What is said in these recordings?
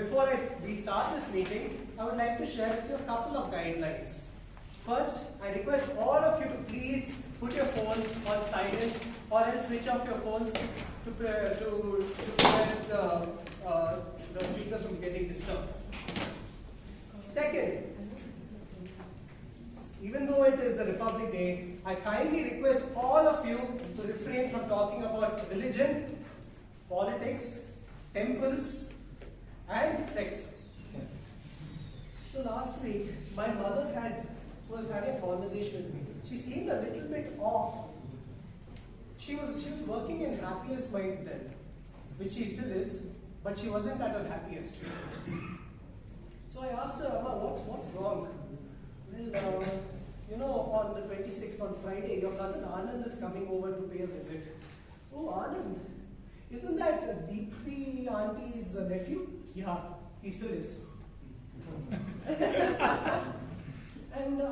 before we start this meeting, I would like to share with you a couple of guidelines. First, I request all of you to please put your phones on silent or else switch off your phones to prevent the speakers from getting disturbed. Second, even though it is the Republic Day, I kindly request all of you to refrain from talking about religion, politics, temples, and sex. So last week, my mother was having a conversation with me. She seemed a little bit off. She was working in happiest minds then, which she still is, but she wasn't at her happiest. So I asked her, Amma, what's wrong? Well, on the 26th, on Friday, your cousin Anand is coming over to pay a visit. Oh, Anand, isn't that Deepthi auntie's nephew? Yeah, he still is. And I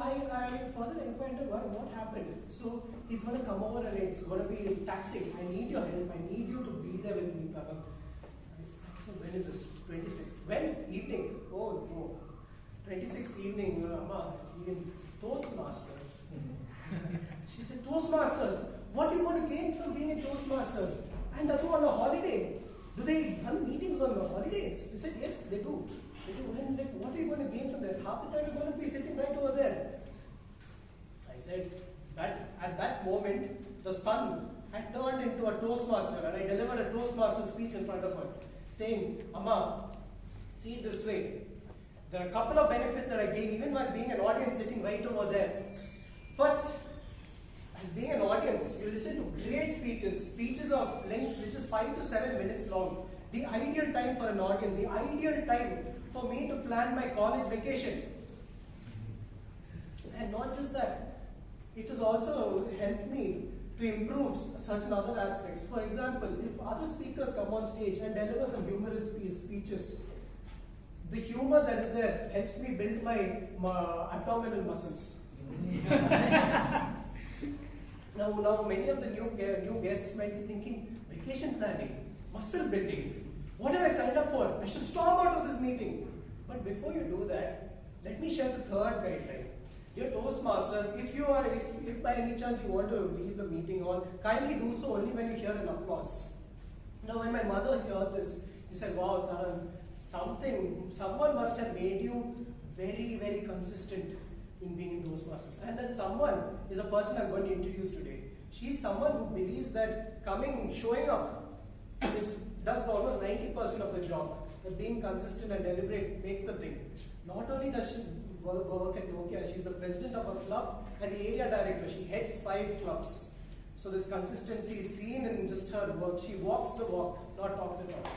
further inquired what happened. So he's going to come over and it's going to be taxing. I need your help. I need you to be there with me, Taran. So when is this? 26th. When? Evening. Oh no. 26th evening, Amma, even Toastmasters. She said, Toastmasters? What do you want to gain from being in Toastmasters? And that on a holiday. Do they run meetings on the holidays? He said, yes, they do. And what are you going to gain from that? Half the time you're going to be sitting right over there. I said that at that moment, the sun had turned into a Toastmaster and I delivered a Toastmaster speech in front of her, saying, Amma, see it this way. There are a couple of benefits that I gain even while being an audience sitting right over there. First, as being an audience, you listen to great speeches of length which is 5 to 7 minutes long. The ideal time for an audience, the ideal time for me to plan my college vacation. And not just that, it has also helped me to improve certain other aspects. For example, if other speakers come on stage and deliver some humorous speeches, the humor that is there helps me build my abdominal muscles. Now, many of the new guests might be thinking, vacation planning, muscle building. What have I signed up for? I should storm out of this meeting. But before you do that, let me share the third guideline. Dear Toastmasters, if by any chance you want to leave the meeting on, kindly do so only when you hear an applause. Now, when my mother heard this, he said, wow, Taran, someone must have made you very, very consistent in being in Toastmasters. And that someone is a person I'm going to introduce today. She's someone who believes that showing up does almost 90% of the job. That being consistent and deliberate makes the thing. Not only does she work at Nokia, she's the president of a club and the area director. She heads 5 clubs. So this consistency is seen in just her work. She walks the walk, not talk the talk.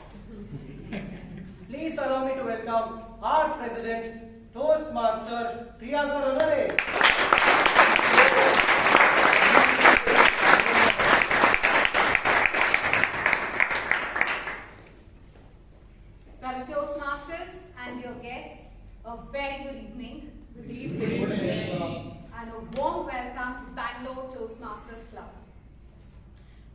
Please allow me to welcome our president, Toastmaster Priyanka Rannorey. Fellow Toastmasters and your guests, a very good evening. Good evening. And a warm welcome to Bangalore Toastmasters Club.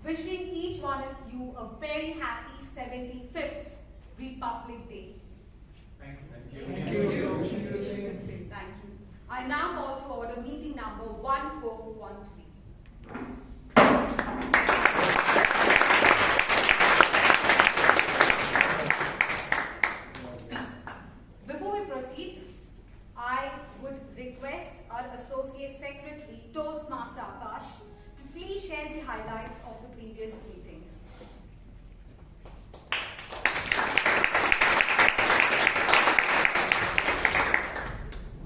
Wishing each one of you a very happy 75th Republic Day. Thank you. Thank you. I now call to order meeting number 1413. Before we proceed, I would request our Associate Secretary, Toastmaster Akash, to please share the highlights of the previous meeting.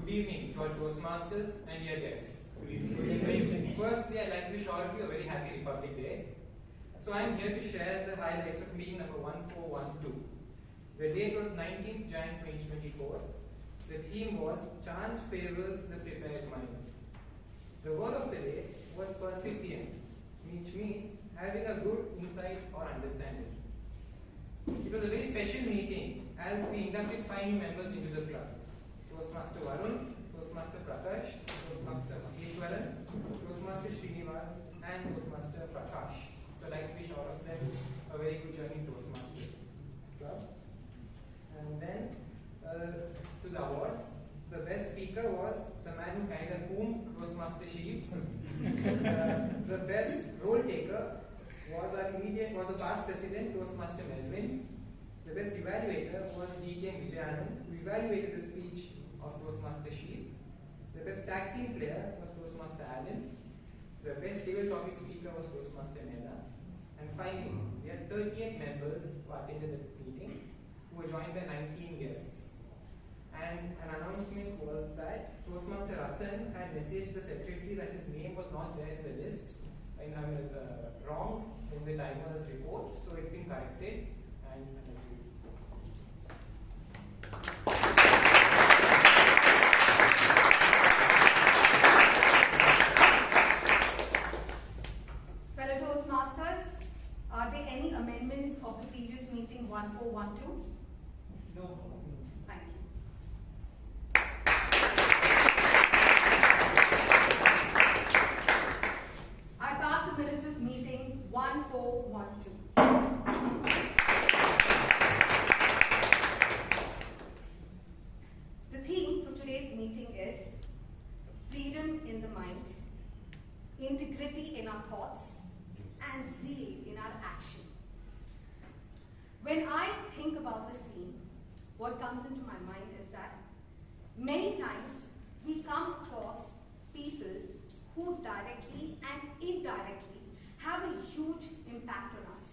Good evening to our Toastmasters and your guests. Good evening. Firstly, I'd like to wish all of you a very happy Republic Day. So I'm here to share the highlights of meeting number 1412. The date was 19th Jan 2024. The theme was Chance Favors the Prepared Mind. The word of the day was percipient, which means having a good insight or understanding. It was a very special meeting as we inducted 5 new members into the club. Toastmaster Varun, Toastmaster Prakash, Toastmaster Maheswaran, Toastmaster Srinivas and Toastmaster Prakash. So I'd like to wish all of them a very good journey in Toastmasters Club. And then to the awards. The best speaker was the man who kind of combed Toastmaster Sheep. The best role taker was the past president, Toastmaster Melvin. The best evaluator was DTM Vijayan, who evaluated the speech of Toastmaster Sheep. The best tag team player was Toastmaster Allen. The best table topic speaker was Toastmaster Naina. And finally, we had 38 members who attended the meeting, who were joined by 19 guests. And an announcement was that Toastmaster Ratan had messaged the secretary that his name was not there in the list, and I was wrong in the timer's report, so it's been corrected. And fellow Toastmasters, are there any amendments of the previous meeting 1412? no. Thank you. I pass the minutes of meeting 1412. The theme for today's meeting is freedom in the mind, integrity in our thoughts, and zeal in our action. When I think about this theme, what comes into my mind is that many times we come across people who directly and indirectly have a huge impact on us.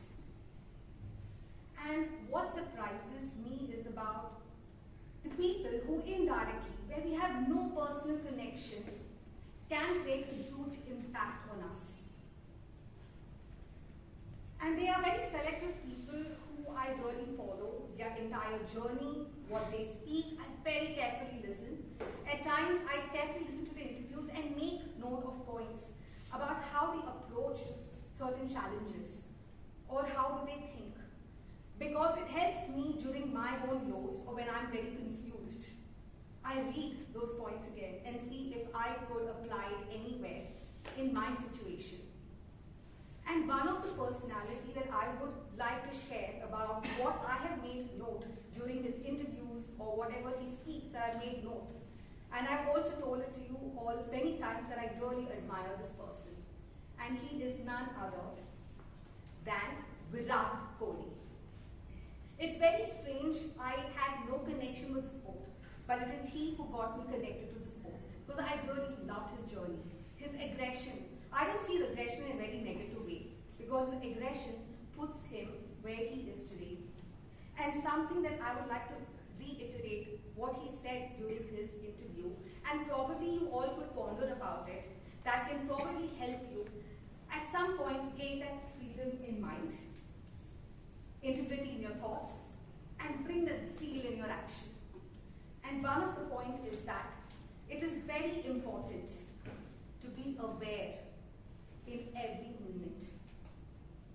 And what surprises me is about the people who indirectly, where we have no personal connections, can create a huge impact on us. And they are very selective people who I really follow their entire journey, what they speak. I very carefully listen. At times, I carefully listen to the interviews and make note of points about how they approach certain challenges or how do they think. Because it helps me during my own lows or when I'm very confused. I read those points again and see if I could apply it anywhere in my situation. And one of the personalities that I would like to share about what I have made note during his interviews or whatever he speaks that I made note. And I've also told it to you all many times that I really admire this person. And he is none other than Virat Kohli. It's very strange, I had no connection with the sport, but it is he who got me connected to the sport. Because I really loved his journey, his aggression. I don't see his aggression in a very negative way, because his aggression puts him where he is today. And something that I would like to reiterate what he said during his interview, and probably you all could ponder about it, that can probably help you at some point gain that freedom in mind, integrity in your thoughts, and bring that zeal in your action. And one of the points is that it is very important to be aware in every moment.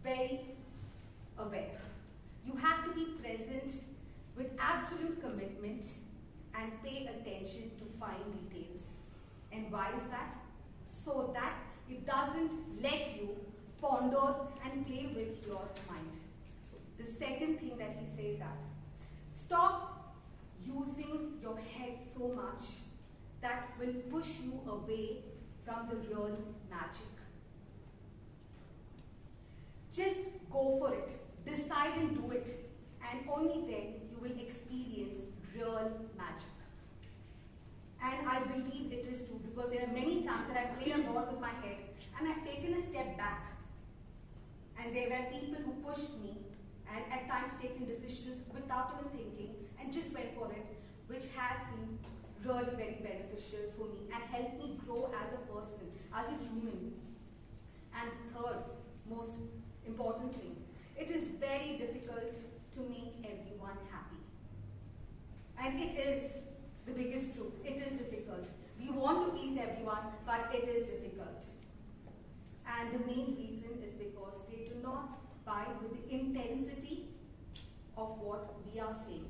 Very aware. You have to be present with absolute commitment and pay attention to fine details. And why is that? So that it doesn't let you ponder and play with your mind. The second thing that he says that stop using your head so much that will push you away from the real magic. Just go for it. Decide and do it. And only then you will experience real magic. And I believe it is true because there are many times that I play a lot with my head and I've taken a step back. And there were people who pushed me and at times taken decisions without even thinking and just went for it, which has been really very beneficial for me and helped me grow as a person, as a human. And third, most important thing, it is very difficult to make everyone happy. And it is the biggest truth. It is difficult. We want to please everyone, but it is difficult. And the main reason is because they do not buy with the intensity of what we are saying.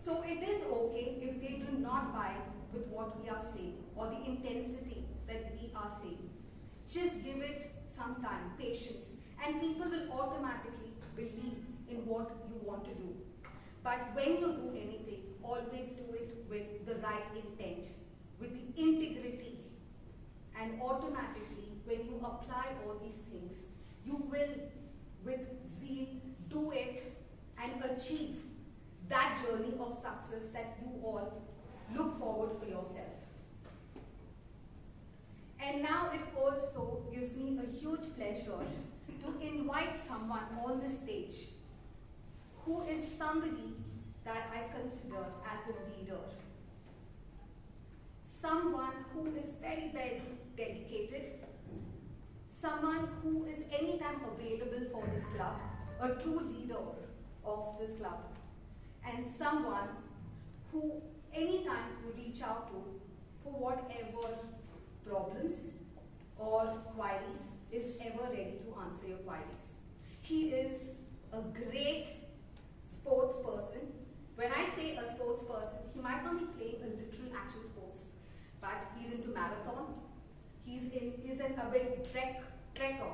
So it is okay if they do not buy with what we are saying or the intensity that we are saying. Just give it some time, patience, and people will automatically believe in what you want to do. But when you do anything, always do it with the right intent, with the integrity, and automatically when you apply all these things, you will, with zeal, do it and achieve that journey of success that you all look forward for yourself. And now it also gives me a huge pleasure to invite someone on the stage who is somebody that I consider as a leader. Someone who is very, very dedicated. Someone who is anytime available for this club. A true leader of this club. And someone who anytime you reach out to for whatever problems or queries is ever ready to answer your queries. He is a great sports person. When I say a sports person, he might not be playing a literal action sports, but he's into marathon. He's an avid trekker,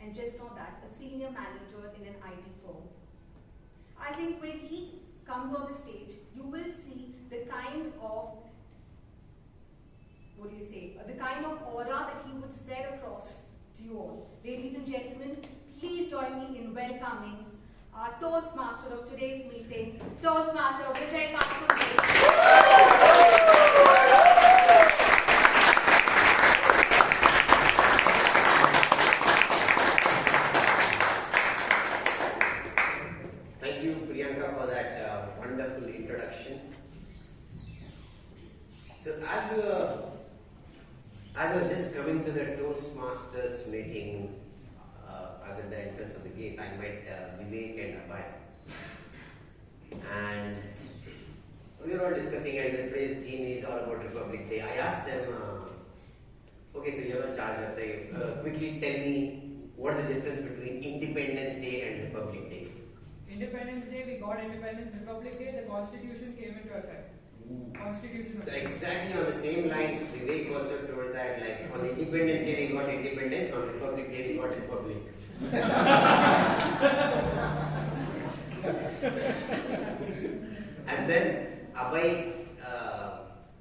and just not that, a senior manager in an IT firm. I think when he comes on the stage, you will see the kind of, the kind of aura that he would spread across to you all. Ladies and gentlemen, please join me in welcoming our Toastmaster of today's meeting, Toastmaster Vijay. Thank you, Priyanka, for that wonderful introduction. So, as I was just coming to the Toastmasters meeting, as at the entrance of the gate, I met Vivek and Abhay. And we were all discussing, and the today's theme is all about Republic Day. I asked them, okay, so you're in charge of saying, quickly tell me what's the difference between Independence Day and Republic Day? Independence Day, we got independence. Republic Day, the Constitution came into effect. Constitution. So exactly on the same lines, Vivek also told that, like, on Independence Day we got independence, on Republic Day we got republic. And then Abhay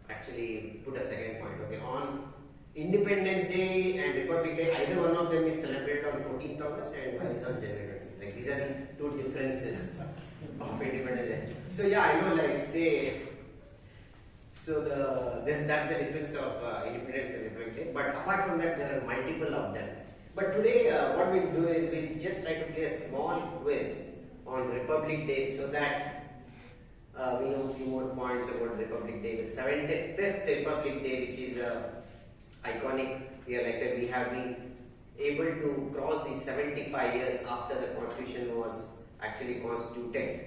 actually put a second point. Okay, on Independence Day and Republic Day, either one of them is celebrated on 14th August and one is on January 26th. Like, these are the two differences of Independence Day. So yeah, I know, like, say, so that's the difference of Independence and Republic Day. But apart from that, there are multiple of them. But today, what we do is we just try to play a small quiz on Republic Day so that we know a few more points about Republic Day. The 75th Republic Day, which is iconic here. Like I said, we have been able to cross the 75 years after the Constitution was actually constituted.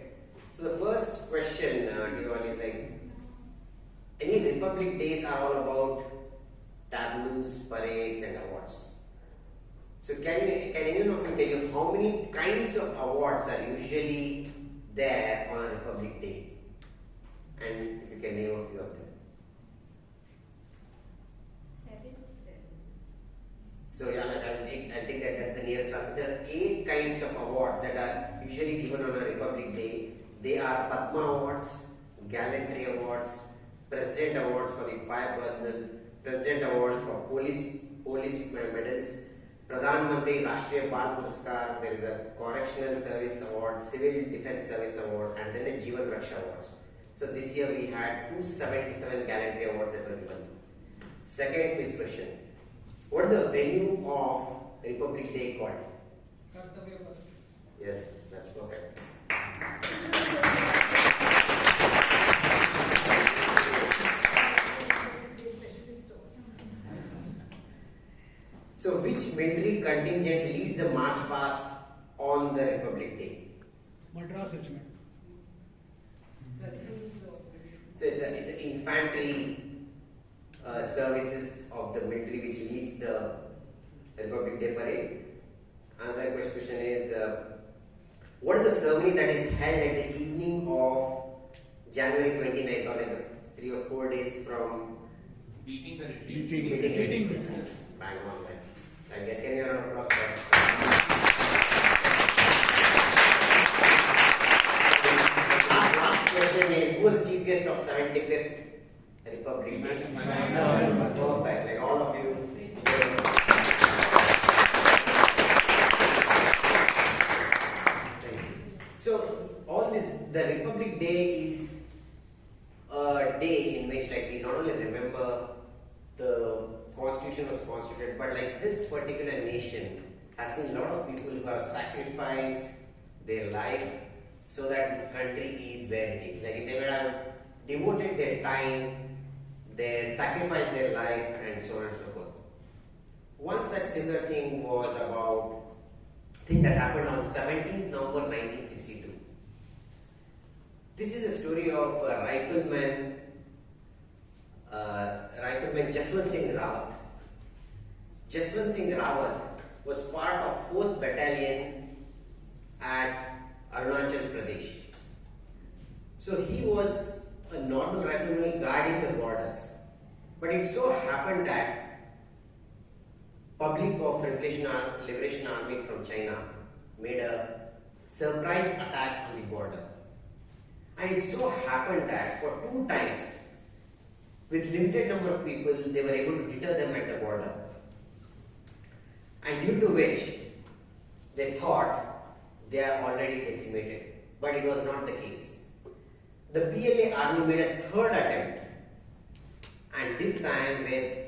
So the first question to you all is like, any Republic Days are all about tableaus, parades and awards. So can anyone of you tell you how many kinds of awards are usually there on a Republic Day? And if you can name a few of them. 7. So yeah, I think that that's the nearest answer. There are 8 kinds of awards that are usually given on a Republic Day. They are Padma Awards, Gallantry Awards, President Awards for the Fire Personnel, President Awards for Police Medals, Pradhan Mantri Rashtriya Bal Puraskar, there is a Correctional Service Award, Civil Defense Service Award, and then the Jeevan Raksha Awards. So this year we had 277 Gallantry Awards that were given. Second quiz question. What is the venue of Republic Day called? Yes, that's perfect. So which military contingent leads the march past on the Republic Day? Madras Regiment. So it's an infantry services of the military which leads the Republic Day parade. Another question is, what is the ceremony that is held at the evening of January 29th, or like 3 or 4 days from Beating the retreat. Beating retreat. Bang on that. I guess can you round of applause for that? Last question is, was the chief guest of 75th Republic Day? Perfect, like all of you. So all this, the Republic Day is a day in which like we not only remember the constitution was constituted, but like this particular nation has seen a lot of people who have sacrificed their life so that this country is where it is. Like if they would have devoted their time, they sacrificed their life and so on and so forth. One such similar thing was about thing that happened on 17th November 1962. This is a story of a rifleman Jaswant Singh Rawat. Jaswant Singh Rawat was part of 4th Battalion at Arunachal Pradesh. So he was a normal rifleman guarding the borders. But it so happened that Public of Liberation Army from China made a surprise attack on the border. And it so happened that for 2 times, with limited number of people, they were able to deter them at the border. And due to which, they thought they are already decimated. But it was not the case. The PLA army made a 3rd attempt, and this time with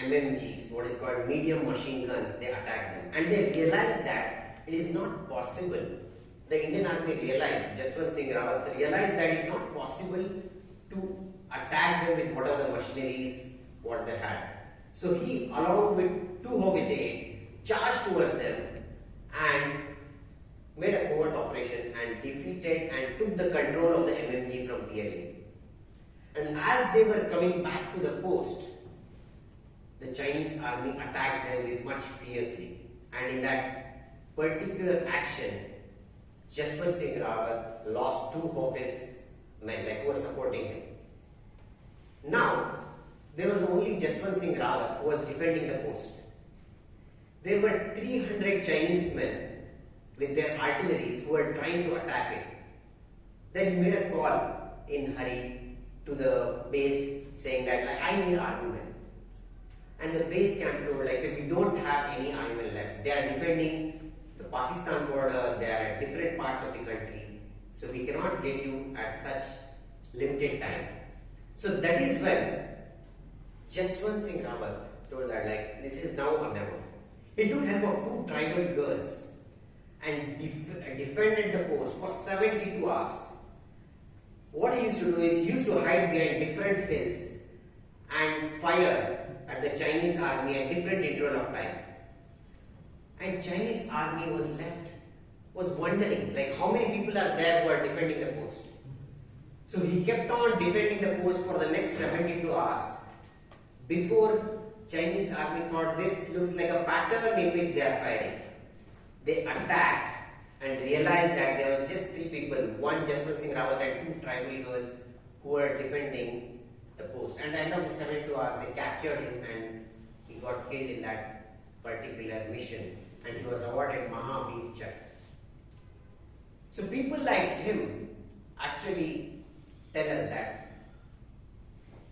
MMGs, what is called medium machine guns, they attacked them. And they realized that it is not possible. The Indian army realized, Jaswant Singh Rawat realized that it is not possible to attack them with whatever the machineries what they had. So he, along with 2 of his aide, charged towards them and made a covert operation and defeated and took the control of the MMG from PLA. And as they were coming back to the post, the Chinese army attacked them with much fiercely. And in that particular action, Jaswant Singh Rawat lost 2 of his men, like who were supporting him. Now, there was only Jaswant Singh Rawat who was defending the post. There were 300 Chinese men with their artilleries who were trying to attack it. Then he made a call in hurry to the base saying that like, I need army men. And the base camp told like, if we don't have any army men left, they are defending the Pakistan border, they are at different parts of the country, so we cannot get you at such limited time. So that is when Jaswant Singh Rawat told that like, this is now or never. He took help of 2 tribal girls and defended the post for 72 hours. What he used to do is he used to hide behind different hills and fire at the Chinese army at different interval of time. And Chinese army was wondering like how many people are there who are defending the post. So he kept on defending the post for the next 72 hours before Chinese army thought this looks like a pattern in which they are firing. They attacked and realized that there was just 3 people, one Jaswant Singh Rawat and 2 tribal girls who were defending the post. And at the end of the 72 hours, they captured him and he got killed in that particular mission. And he was awarded Mahavir Chakra. So people like him actually tell us that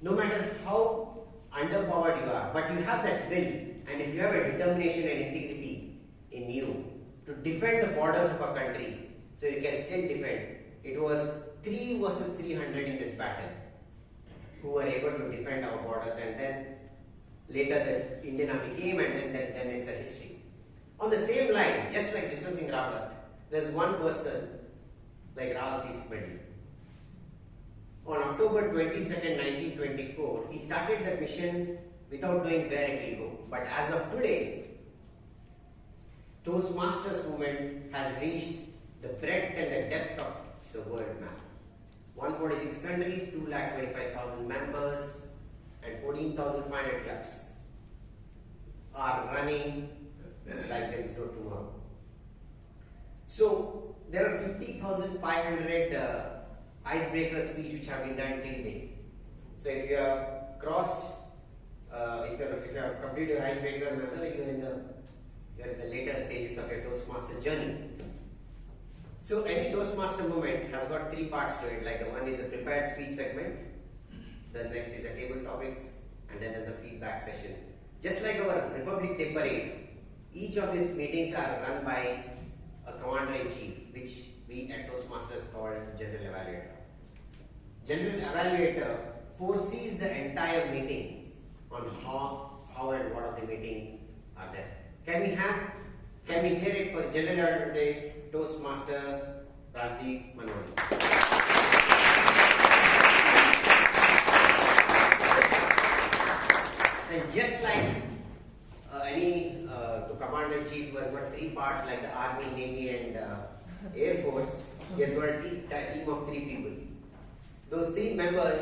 no matter how underpowered you are, but you have that will, and if you have a determination and integrity in you to defend the borders of a country, so you can still defend. It was 3 versus 300 in this battle who were able to defend our borders, and then later the Indian army came, and then it's a history. On the same lines, just like Jaswant Singh Rawat, there's one person like Rawat's medal. On October 22nd, 1924, he started the mission without knowing where it will go. But as of today, Toastmasters movement has reached the breadth and the depth of the world map. 146 countries, 225,000 members, and 14,500 clubs are running like there is no tomorrow. So there are 50,500 icebreaker speech which have been done till date. So if you have crossed, if you have completed your icebreaker method, you are in the later stages of your Toastmaster journey. So any Toastmaster movement has got three parts to it. Like the one is a prepared speech segment, the next is the table topics, and then the feedback session. Just like our Republic Day parade, each of these meetings are run by a commander-in-chief, which we at Toastmasters call General Evaluator. General Evaluator foresees the entire meeting on how and what of the meeting are there. Can we hear it for the General Evaluator today, Toastmaster Rajdeep Manwani. And just like the commander-in-chief was got three parts, like the Army, Navy and Air Force, he has got a team of three people. Those three members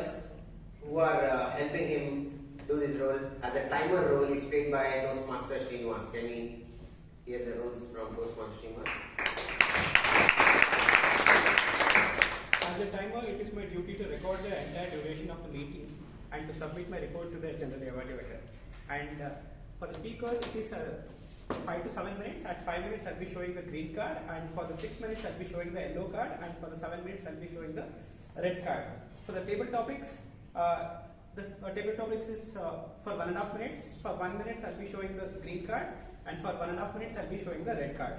who are helping him do this role, as a timer role, is played by Toastmaster Srinivas. Can we hear the rules from Toastmaster Srinivas? As a timer, it is my duty to record the entire duration of the meeting and to submit my report to the General Evaluator. And for the speakers, it is 5 to 7 minutes. At 5 minutes, I'll be showing the green card, and for the 6 minutes, I'll be showing the yellow card, and for the 7 minutes, I'll be showing the red card. For the table topics, the table topics is for 1.5 minutes. For 1 minute, I'll be showing the green card, and for 1.5 minutes, I'll be showing the red card.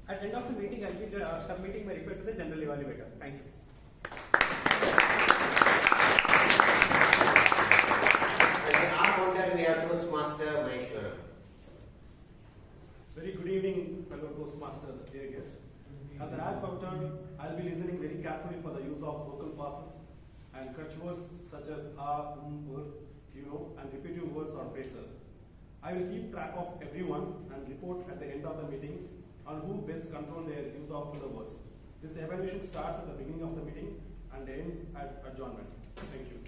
At the end of the meeting, I'll be submitting my report to the General Evaluator. Thank you. Our founder, we have Toastmaster Maheswaran. Very good evening, fellow Toastmasters, dear guests. As an ad founder, I'll be listening very carefully for the use of vocal passes and crutch words such as and repetitive words or phrases. I will keep track of everyone and report at the end of the meeting on who best control their use of the words. This evaluation starts at the beginning of the meeting and ends at adjournment. Thank you.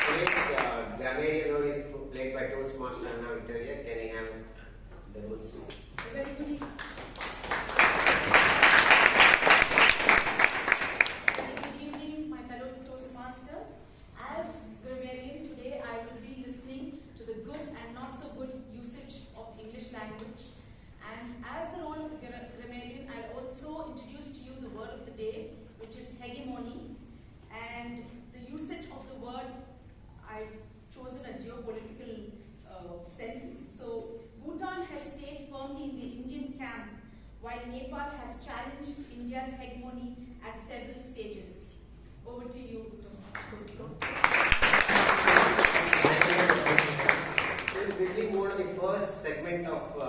Today's grammarian role is played by Toastmaster Anna Victoria. Can we have the rules? Very good evening. Good evening, my fellow Toastmasters. As grammarian today, I will be listening to the good and not so good usage of English language. And as the role of the grammarian, I'll also introduce to you the word of the day, which is hegemony. And the usage of the word, I've chosen a geopolitical sentence. So, Bhutan has stayed firmly in the Indian camp, while Nepal has challenged India's hegemony at several stages. Over to you, We'll quickly move to the first segment of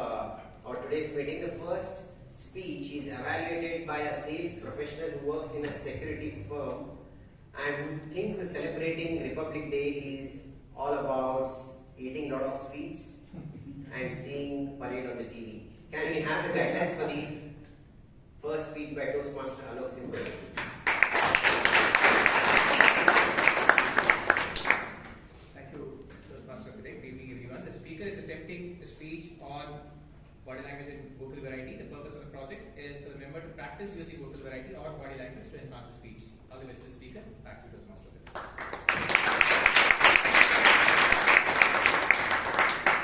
our today's meeting. The first speech is evaluated by a sales professional who works in a security firm and who thinks the celebrating Republic Day is all about eating a lot of sweets and seeing parade on the TV. Can we have the guidelines for the first speech by Toastmaster Alok Simple? Thank you, Toastmaster. Good evening, everyone. The speaker is attempting a speech on body language and vocal variety. The purpose of the project is for the member to practice using vocal variety or body language to enhance the speech. All the best to the speaker. Back to Toastmaster.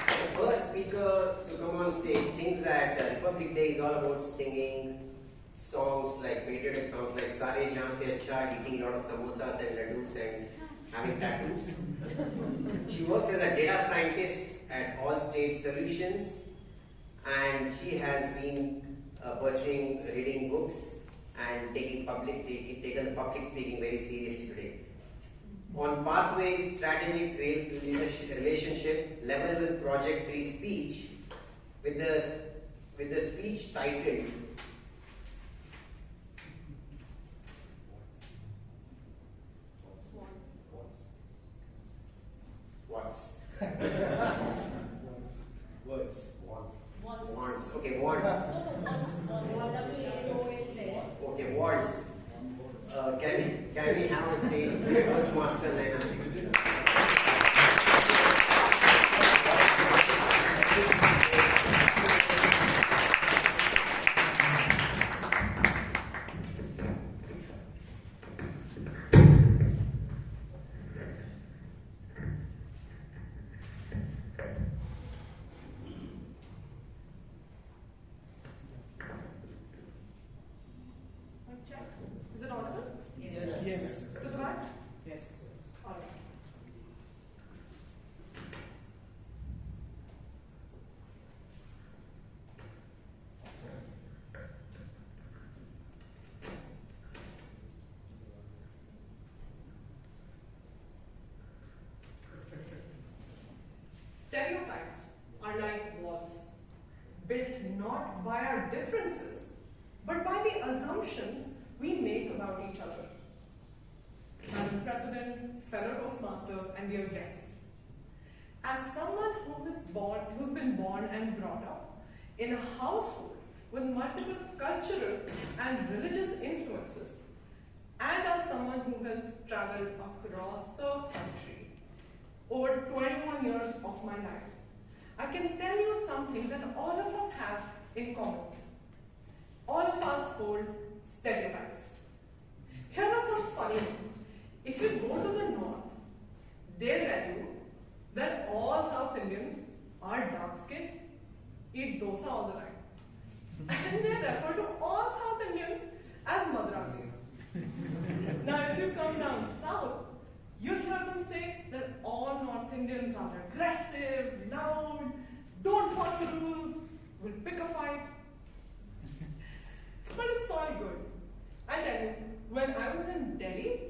The first speaker to come on stage thinks that Republic Day is all about singing songs like patriotic songs like Sare Jaan Se Acha, eating a lot of samosas and laddus and having tattoos. She works as a data scientist at Allstate Solutions, and she has been pursuing reading books and taken the public speaking very seriously today. On Pathways Strategic Relationship Level with Project 3 speech, with the speech titled Wants. Words. Wants. Okay, wants. Okay, wants. Can we have on stage Toastmaster Naina? assumptions we make about each other. Madam President, fellow Toastmasters, and dear guests, as someone who's been born and brought up in a household with multiple cultural and religious influences, and as someone who has traveled across the country over 21 years of my life, I can tell you something that all of us have in common. All of us hold stereotypes. Here are some funny ones. If you go to the north, they'll tell you that all South Indians are dark-skinned, eat dosa all the time. And they refer to all South Indians as Madrasis. Now if you come down south, you hear them say that all North Indians are aggressive, loud, don't follow the rules, will pick a fight. But it's all good. I tell you, when I was in Delhi,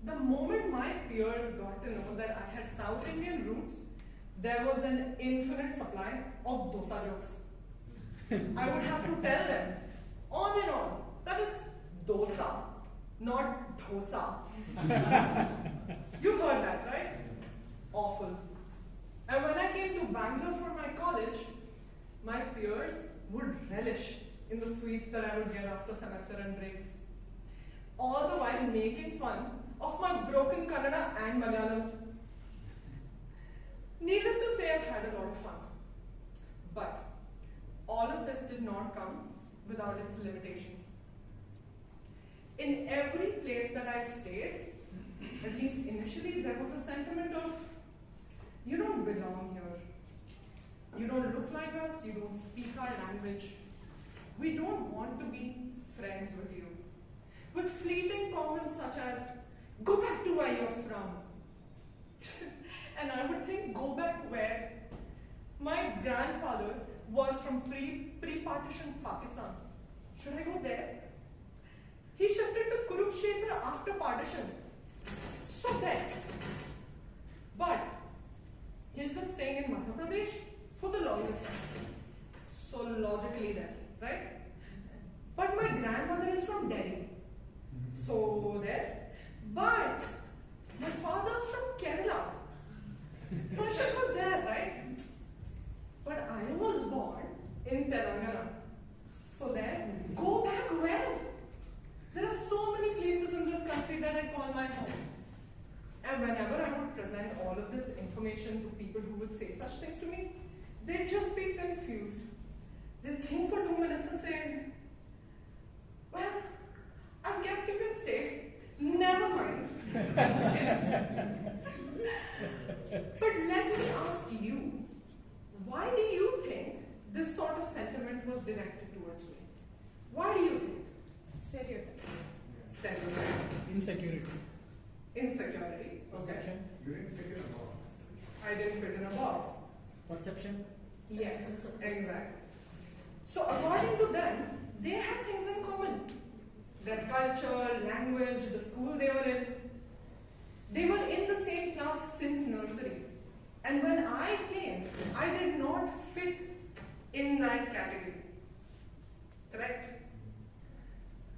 the moment my peers got to know that I had South Indian roots, there was an infinite supply of dosa jokes. I would have to tell them, on and on, that it's dosa, not dosa. You've heard that, right? Awful. And when I came to Bangalore for my college, my peers would relish in the sweets that I would get after semester and breaks, all the while making fun of my broken Kannada and Malayalam. Needless to say, I've had a lot of fun. But all of this did not come without its limitations. In every place that I stayed, at least initially, there was a sentiment of, you don't belong here. You don't look like us, you don't speak our language. We don't want to be friends with you. With fleeting comments such as, go back to where you're from. And I would think, go back where? My grandfather was from pre-partition Pakistan. Should I go there? He shifted to Kurukshetra after partition. So there. But he's been staying in Madhya Pradesh for the longest time. So logically there, right? But my grandmother is from Delhi. So there. But my father's from Kerala. So I should go there, right? But I was born in Telangana. So there, go back where? There are so many places in this country that I call my home. And whenever I would present all of this information to people who would say such things to me, they'd just be confused. They'd think for 2 minutes and say, well, I guess you can stay. Never mind. But let me ask you, why do you think this sort of sentiment was directed towards me? Why do you think? Stereotype. Stereotype. Insecurity. Insecurity. Perception. You didn't fit in a box. I didn't fit in a box. Perception. Yes, exactly. So according to them, they had things in common. Their culture, language, the school they were in. They were in the same class since nursery. And when I came, I did not fit in that category. Correct?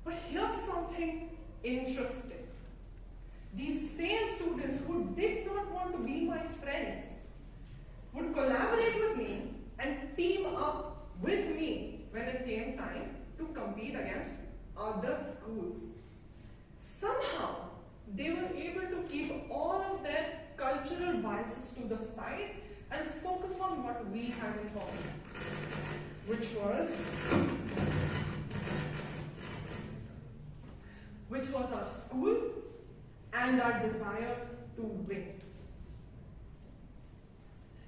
But here's something interesting. These same students who did not want to be my friends would collaborate with me and team up with me when it came time to compete against other schools. Somehow, they were able to keep all of their cultural biases to the side and focus on what we had in common, which was our school and our desire to win.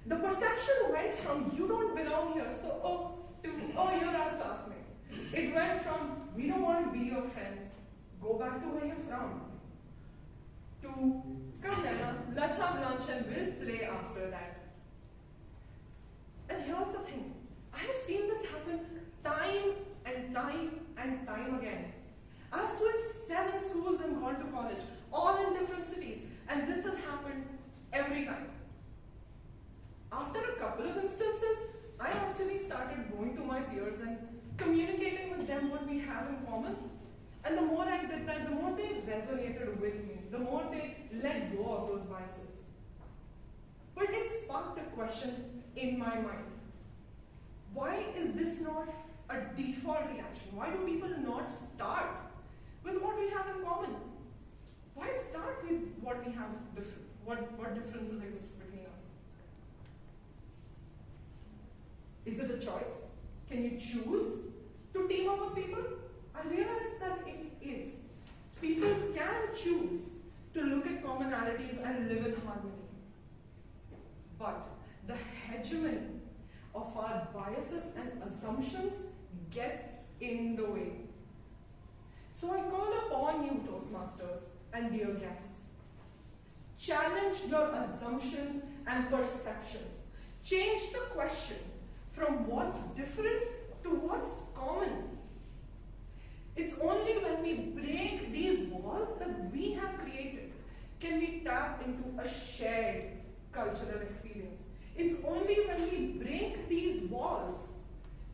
The perception went from you don't belong here, so to you're our classmate. It went from we don't want to be your friends, go back to where you're from, to come Naina, let's have lunch and we'll play after that. And here's the thing, I have seen this happen time and time and time again. I've switched 7 schools and gone to college, all in different cities, and this has happened every time. After a couple of instances, I actually started going to my peers and communicating with them what we have in common. And the more I did that, the more they resonated with me, the more they let go of those biases. But it sparked a question in my mind. Why is this not a default reaction? Why do people not start with what we have in common? Why start with what we have different? What differences exist between us? Is it a choice? Can you choose to team up with people? I realize that it is. People can choose to look at commonalities and live in harmony. But the hegemony of our biases and assumptions gets in the way. So I call upon you, Toastmasters and dear guests. Challenge your assumptions and perceptions. Change the question from what's different to what's common. It's only when we break these walls that we have created can we tap into a shared cultural experience. It's only when we break these walls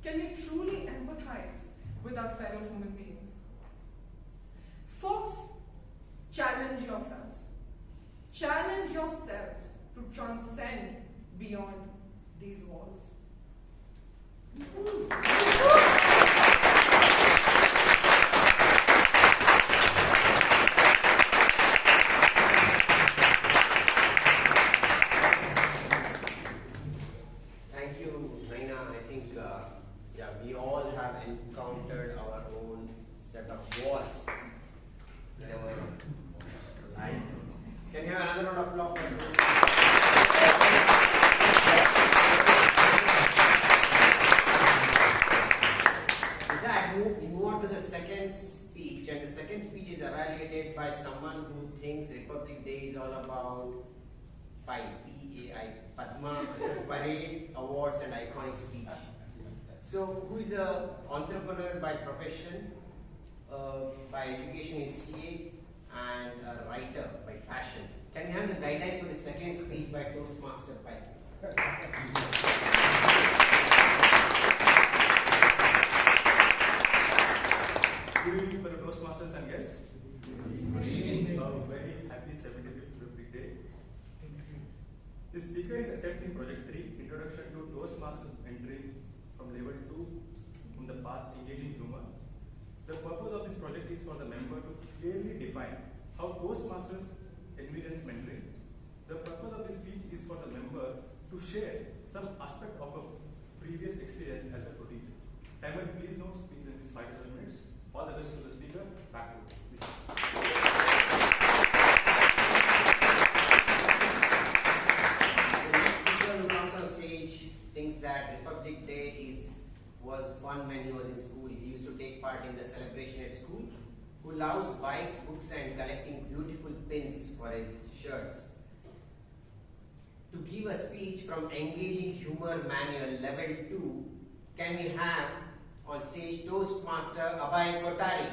can we truly empathize with our fellow human beings. Folks, challenge yourselves. Challenge yourselves to transcend beyond these walls. Thank you, Naina. I think we all have encountered our own set of walls in our life. Can you have another round of applause for those? With that, we move on to the second speech, and the second speech is evaluated by someone who thinks Republic Day is all about PAI, P-A-I, Padma, parade, awards, and iconic speech. So, who is an entrepreneur by profession, by education is CA, and a writer by passion. Can you have the guidelines for the second speech by Toastmaster Pai? Good evening, fellow Toastmasters and guests. Good evening. Very happy 75th Republic Day. The speaker is attempting Project 3, Introduction to Toastmasters entry from level 2 from the path engaging humor. The purpose of this project is for the member to clearly define how Toastmasters envisions mentoring. The purpose of this speech is for the member to share some aspect of a previous experience as a protege. Timer, please note, speak in this 5 to 7 minutes. All the best to the speaker. Back to you. The next speaker who comes on stage thinks that Republic Day was fun when he was in school. He used to take part in the celebration at school. Who loves bikes, books, and collecting beautiful pins for his shirts. To give a speech from Engaging Humor Manual Level 2, can we have on stage Toastmaster Abhay Kothari?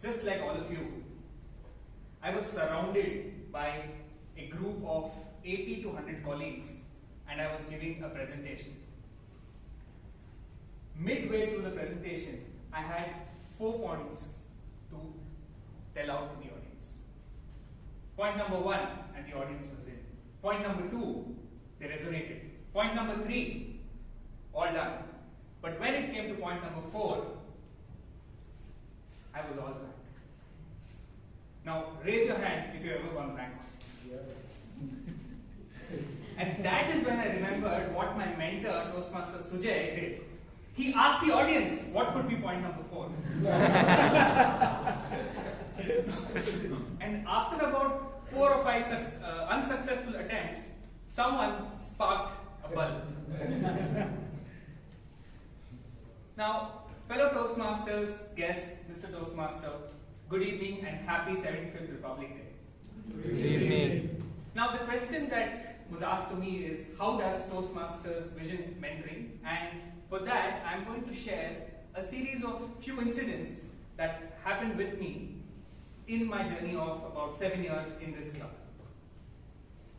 Just like all of you, I was surrounded by a group of 80 to 100 colleagues, and I was giving a presentation. Midway through the presentation, I had 4 points to tell out to the audience. Point number 1, and the audience was in. Point number 2, they resonated. Point number 3, all done. But when it came to point number 4, I was all blank. Now, raise your hand if you ever gone blank. Yes. And that is when I remembered what my mentor, Toastmaster Vijay, did. He asked the audience, what could be point number 4? And after about 4 or 5 unsuccessful attempts, someone sparked a bulb. Now, fellow Toastmasters, guests, Mr. Toastmaster, good evening and happy 75th Republic Day. Good evening. Now, the question that was asked to me is, how does Toastmasters vision mentoring, and for that, I'm going to share a series of few incidents that happened with me in my journey of about 7 years in this club.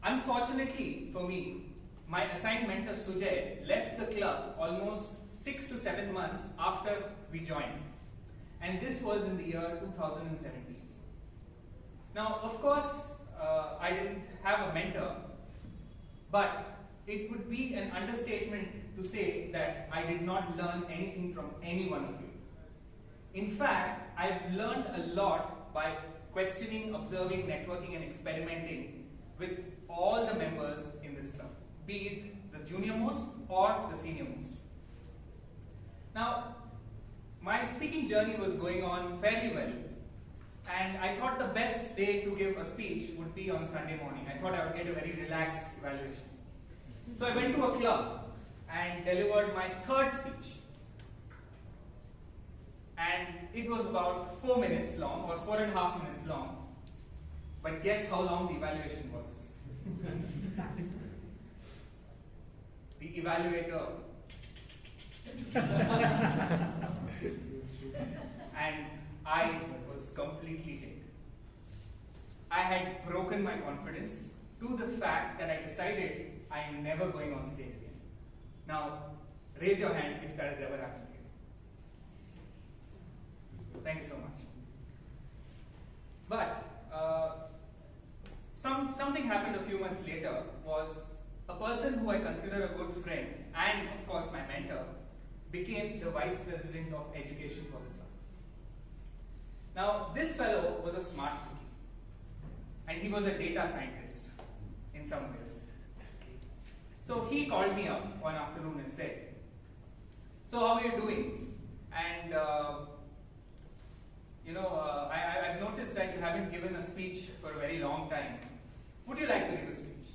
Unfortunately for me, my assigned mentor Sujay left the club almost 6 to 7 months after we joined. And this was in the year 2017. Now, of course, I didn't have a mentor, but it would be an understatement to say that I did not learn anything from any one of you. In fact, I've learned a lot by questioning, observing, networking, and experimenting with all the members in this club, be it the junior most or the senior most. Now, my speaking journey was going on fairly well, and I thought the best day to give a speech would be on Sunday morning. I thought I would get a very relaxed evaluation. So I went to a club and delivered my third speech. And it was about 4 minutes long, or 4.5 minutes long. But guess how long the evaluation was? The evaluator. And I was completely hit. I had broken my confidence to the fact that I decided I am never going on stage again. Now, raise your hand if that has ever happened to you. Thank you so much. But something happened a few months later. Was a person who I consider a good friend and of course my mentor became the vice president of education for the club. Now this fellow was a smart cookie and he was a data scientist in some ways. So he called me up one afternoon and said, "So how are you doing? And I've noticed that you haven't given a speech for a very long time. Would you like to give a speech?"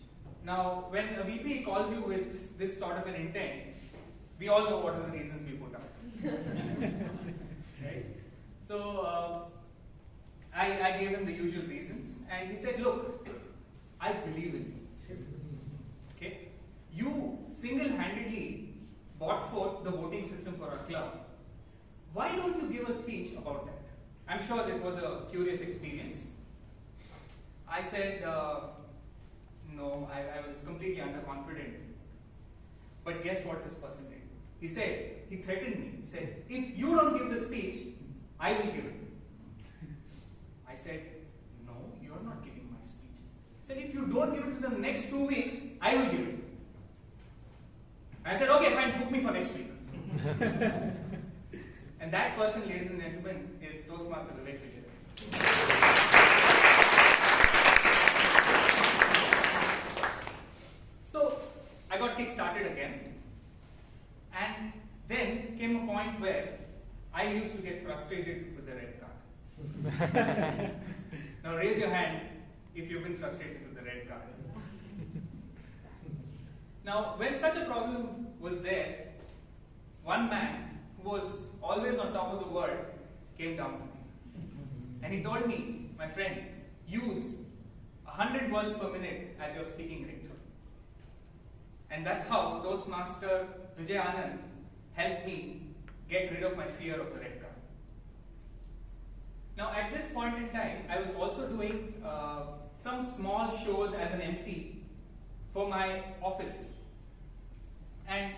Now, when a VP calls you with this sort of an intent, we all know what are the reasons we put up. Right? So I gave him the usual reasons, and he said, "Look, I believe in you. Okay? You single-handedly brought forth the voting system for our club. Why don't you give a speech about that?" I'm sure that was a curious experience. I said, no, I was completely underconfident. But guess what this person did? He threatened me. He said, "If you don't give the speech, I will give it." I said, "No, you're not giving my speech." He said, "If you don't give it in the next 2 weeks, I will give it." I said, "Okay, fine, book me for next week." And that person, ladies and gentlemen, is Toastmaster Vivek Vijay. So I got kick-started again, and then came a point where I used to get frustrated with the red card. Now raise your hand if you've been frustrated with the red card. Now, when such a problem was there, one man who was always on top of the world came down to me. And he told me, "My friend, use 100 words per minute as your speaking rate." And that's how Toastmaster Vijayan helped me get rid of my fear of the red card. Now, at this point in time, I was also doing some small shows as an MC for my office. And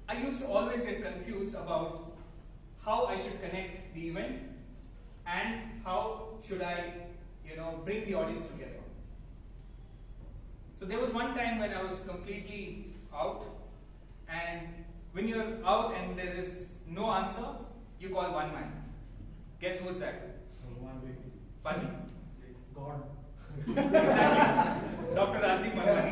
I used to always get confused about how I should connect the event and how should I, bring the audience together. So there was one time when I was completely out, and when you're out and there is no answer, you call one man. Guess who's that? Pardon? God. Exactly. Dr. Rajdeep Manwani.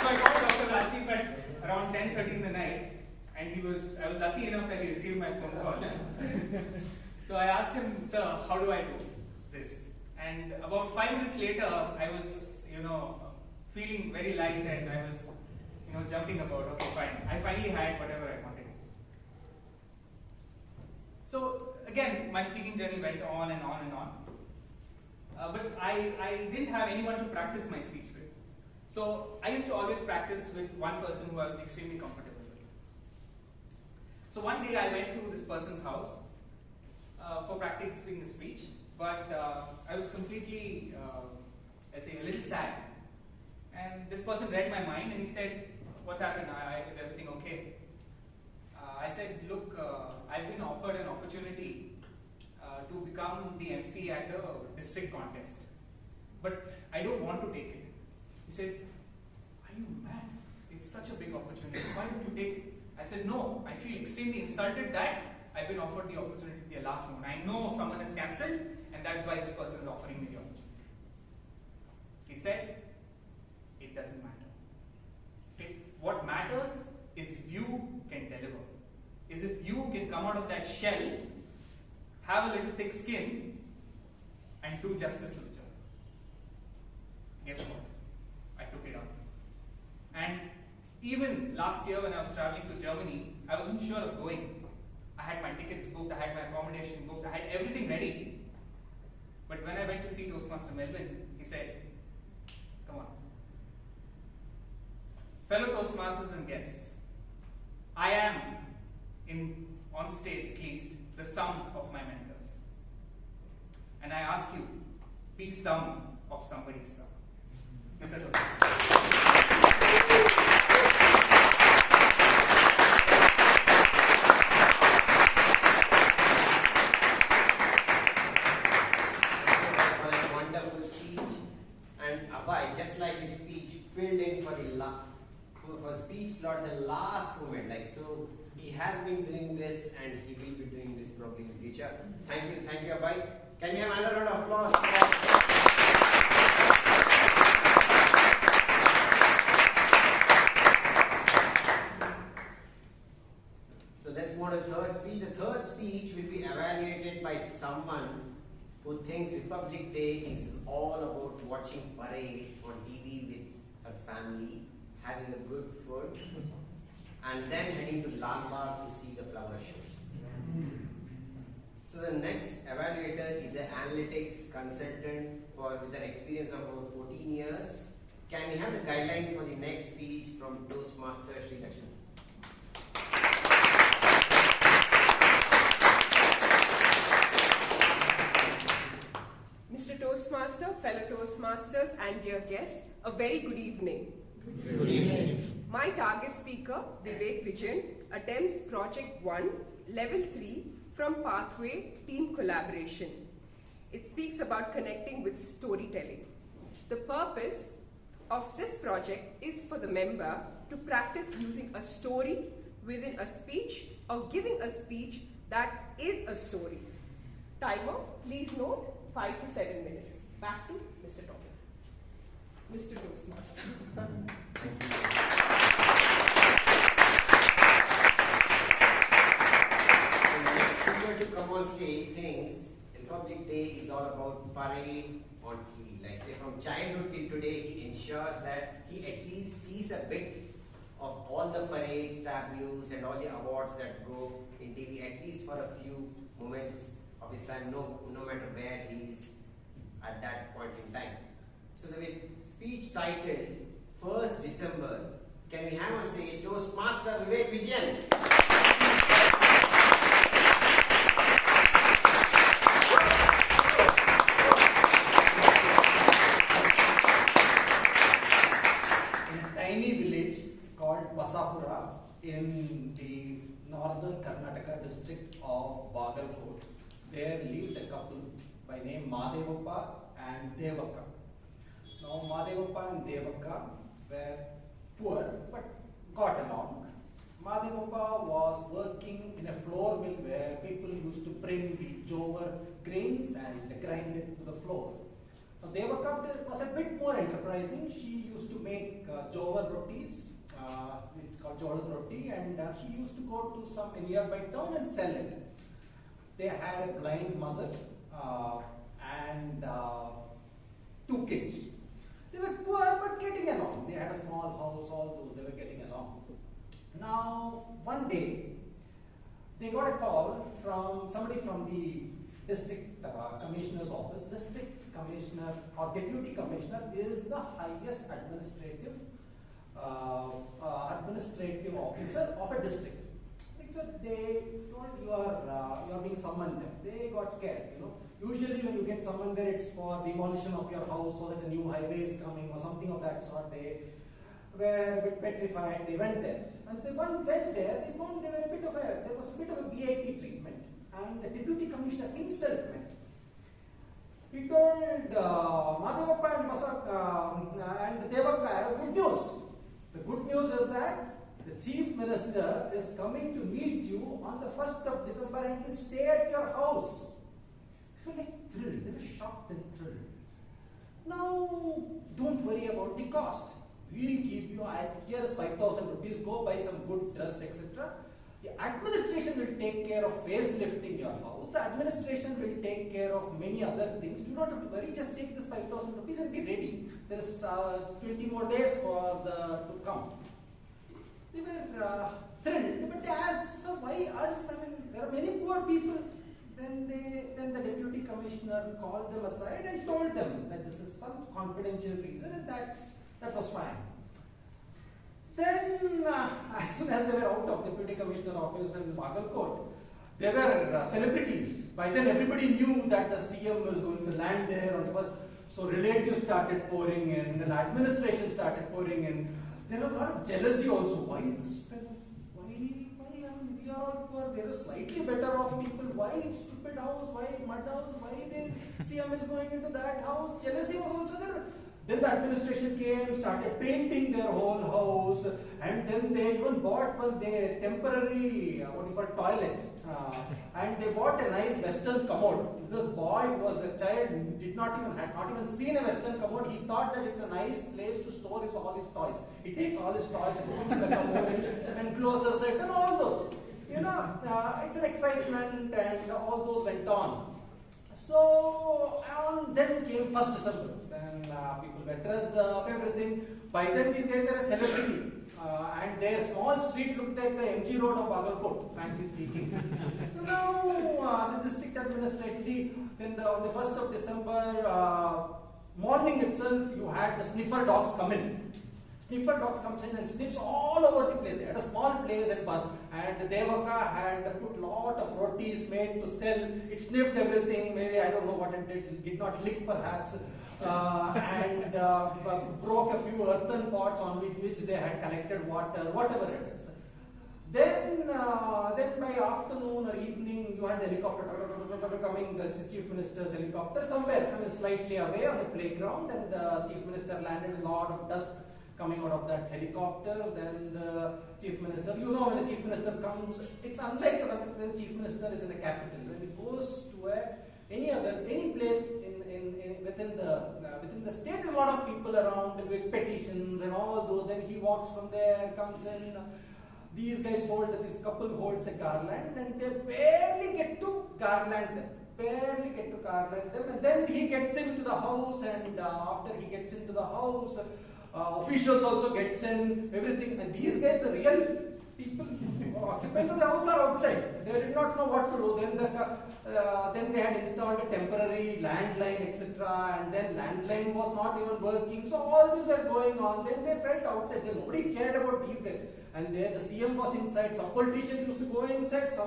So I called Dr. Rajdeep at around 10:30 in the night, and I was lucky enough that he received my phone call. So I asked him, "Sir, how do I do this?" And about 5 minutes later, I was, feeling very light, and I was, jumping about. Okay, fine. I finally had whatever I wanted. So again, my speaking journey went on and on and on. But I didn't have anyone to practice my speech with. So I used to always practice with one person who I was extremely comfortable with. So one day I went to this person's house for practicing the speech, but I was completely, let's say, a little sad. And this person read my mind and he said, "What's happened? Is everything okay?" I said, "Look, I've been offered an opportunity to become the MC at a district contest, but I don't want to take it." He said, "Are you mad? It's such a big opportunity. Why don't you take it?" I said, "No, I feel extremely insulted that I've been offered the opportunity at the last moment. I know someone has cancelled, and that's why this person is offering me the opportunity." He said, "It doesn't matter. What matters is if you can deliver. Is if you can come out of that shell, have a little thick skin, and do justice to the job." Guess what? I took it up. And even last year when I was traveling to Germany, I wasn't sure of going. I had my tickets booked, I had my accommodation booked, I had everything ready. But when I went to see Toastmaster Melvin, he said, "Come on. Fellow Toastmasters and guests, I am, on stage at least, the sum of my mentors. And I ask you, be some of somebody's sum." Mr. Toastmaster. Wonderful speech, and Abhay, just like his speech, filled in for speech slot the last moment. Like, so he has been doing this and he will be doing this probably in the future. Thank you, Abhay. Can you have another round of applause for So let's move to the third speech. The third speech will be evaluated by someone who thinks Republic Day is all about watching parade on TV with her family, having a good food, and then heading to Lal Bagh to see the flower show. So the next evaluator is an analytics consultant with an experience of about 14 years. Can we have the guidelines for the next speech from Toastmaster Srilakshmi? Mr. Toastmaster, fellow Toastmasters and dear guests, a very good evening. Good evening. My target speaker, Vivek Vijayan, attempts Project 1, Level 3 from Pathway Team Collaboration. It speaks about connecting with storytelling. The purpose of this project is for the member to practice using a story within a speech or giving a speech that is a story. Timer, please note, 5 to 7 minutes. Back to Mr. Topic. Mr. Toastmaster. Thank you. The next speaker to come on stage thinks Republic Day is all about parade on TV. Like, say, from childhood till today, he ensures that he at least sees a bit of all the parades, tableaus, and all the awards that go in TV, at least for a few moments of his time, no matter where he is at that point in time. So the speech titled 1st December, can we have on stage Toastmaster Vivek Vijayan? In a tiny village called Basapura in the northern Karnataka district of Bangalore, there lived a couple by name Maheswaran and Devaka. Now Maheswaran and Devaka were poor but got along. Maheswaran was working in a flour mill where people used to bring the jowar grains and grind it to the flour. Now Devaka was a bit more enterprising. She used to make jowar rotis, it's called jowar roti, and she used to go to some nearby town and sell it. They had a blind mother and 2 kids. They were poor but getting along. They had a small house, all those, they were getting along. Now, one day, they got a call from somebody from the district commissioner's office. District commissioner or deputy commissioner is the highest administrative officer of a district. So they told you are being summoned there. They got scared, you know. Usually when you get summoned there, it's for demolition of your house so that a new highway is coming or something of that sort. They were a bit petrified. They went there. Once they went there, they found there was a bit of a VIP treatment, and the deputy commissioner himself went. He told Madhavappa and and Devaka, good news. The good news is that the chief minister is coming to meet you on the 1st of December and will stay at your house. They were like thrilled. They were shocked and thrilled. Now, don't worry about the cost. We'll give you, here is 5,000 rupees, go buy some good dress, etc. The administration will take care of facelifting your house. The administration will take care of many other things. Do not have to worry, just take this 5,000 rupees and be ready. There is 20 more days to come. They were thrilled, but they asked, so why us? I mean, there are many poor people. Then the deputy commissioner called them aside and told them that this is some confidential reason, and that was fine. Then, as soon as they were out of deputy commissioner office in Bagalkot, they were celebrities. By then, everybody knew that the CM was going to land there on the first. So relatives started pouring in, and administration started pouring in. There was a lot of jealousy also. Why this fellow? Why I mean, we are all poor. There are slightly better off people. Why stupid house? Why mud house? Why the CM is going into that house? Jealousy was also there. Then the administration came, started painting their whole house, and then they even bought their temporary, toilet. And they bought a nice Western commode. This boy the child had not even seen a Western commode. He thought that it's a nice place to store all his toys. He takes all his toys and puts in the commode and closes it and all those. You know, it's an excitement, and all those went on. So, and then came 1st December. Then people were dressed up, everything. By then, these guys were a celebrity. And their small street looked like the MG Road of Bagalkot, frankly speaking. So now, the district administration, on the 1st of December morning itself, you had the sniffer dogs come in. Sniffer dogs comes in and sniffs all over the place. They had a small place and Devaka had put lot of rotis made to sell. It sniffed everything. Maybe I don't know what it did. It did not lick perhaps. And broke a few earthen pots on which they had collected water, whatever it is. Then by afternoon or evening, you had the helicopter coming, the chief minister's helicopter somewhere, slightly away on the playground, and the chief minister landed. A lot of dust coming out of that helicopter. Then the chief minister, when the chief minister comes, it's unlike when the chief minister is in a capital. When he goes to any place within the state, there's a lot of people around with petitions and all those. Then he walks from there, comes in. These guys this couple holds a garland, and they barely get to garland them. And then he gets into the house, and after he gets into the house, officials also gets in, everything. And these guys, the real people, occupants of the house, are outside. They did not know what to do. Then they had installed a temporary landline, etc. And then landline was not even working. So all these were going on. Then they felt outside. Nobody cared about these guys. And there the CM was inside. Some politician used to go inside. The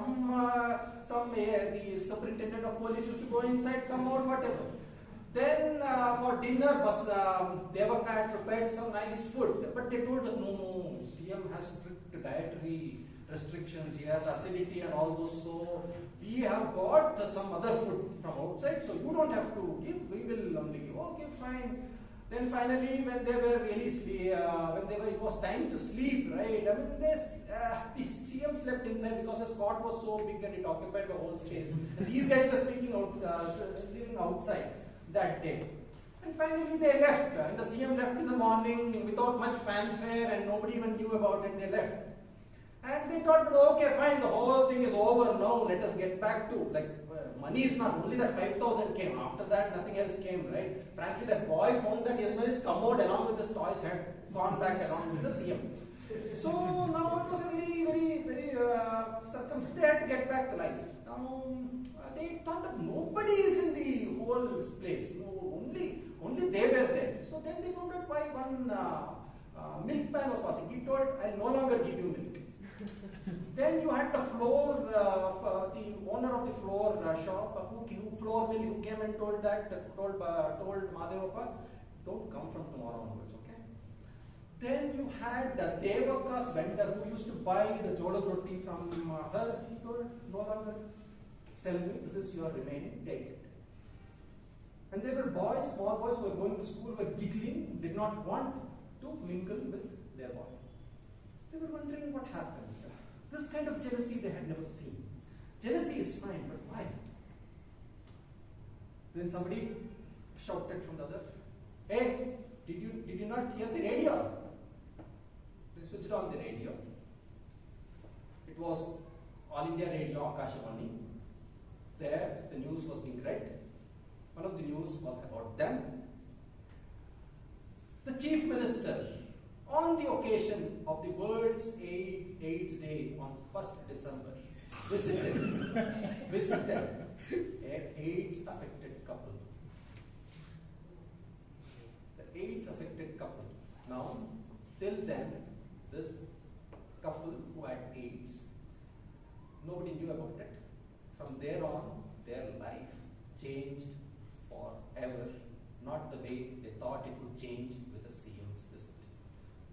superintendent of police used to go inside, come out, whatever. Then for dinner, Devaka had prepared some nice food. But they told them, no, CM has strict dietary restrictions. He has acidity and all those. So we have bought some other food from outside. So you don't have to give. We will only give. Okay, fine. Then finally, when they were really it was time to sleep, right? I mean, the CM slept inside because his cot was so big and it occupied the whole space. And these guys were living outside that day. And finally, they left. And the CM left in the morning without much fanfare, and nobody even knew about it. They left. And they thought, okay, fine, the whole thing is over now. Let us get back to money is not only that 5,000 came. After that, nothing else came, right? Frankly, that boy found that his commode along with his toys had gone back along with the CM. So now it was a very, very, very circumstance. They had to get back to life. Now they thought that nobody is in the whole place. No, only they were there. So then they found out why one milkman was passing. He told, "I'll no longer give you milk." Then you had the floor, the owner of the floor shop, floor mill, who came and told Madhevappa, "Don't come from tomorrow onwards, okay?" Then you had Devaka's vendor who used to buy the jolad roti from her. He told, "No longer sell me, this is your remaining, take it." And there were boys, small boys who were going to school, were giggling, did not want to mingle with their boy. They were wondering what happened. This kind of jealousy they had never seen. Jealousy is fine, but why? Then somebody shouted from the other, "Hey, did you not hear the radio?" They switched on the radio. It was All India Radio, Akashavani. There, the news was being read. One of the news was about them. The Chief Minister, on the occasion of the World's AIDS Day on 1st December, visited an AIDS-affected couple. The AIDS-affected couple. Now, till then, this couple who had AIDS, nobody knew about it. From there on, their life changed forever. Not the way they thought it would change with a CM's visit.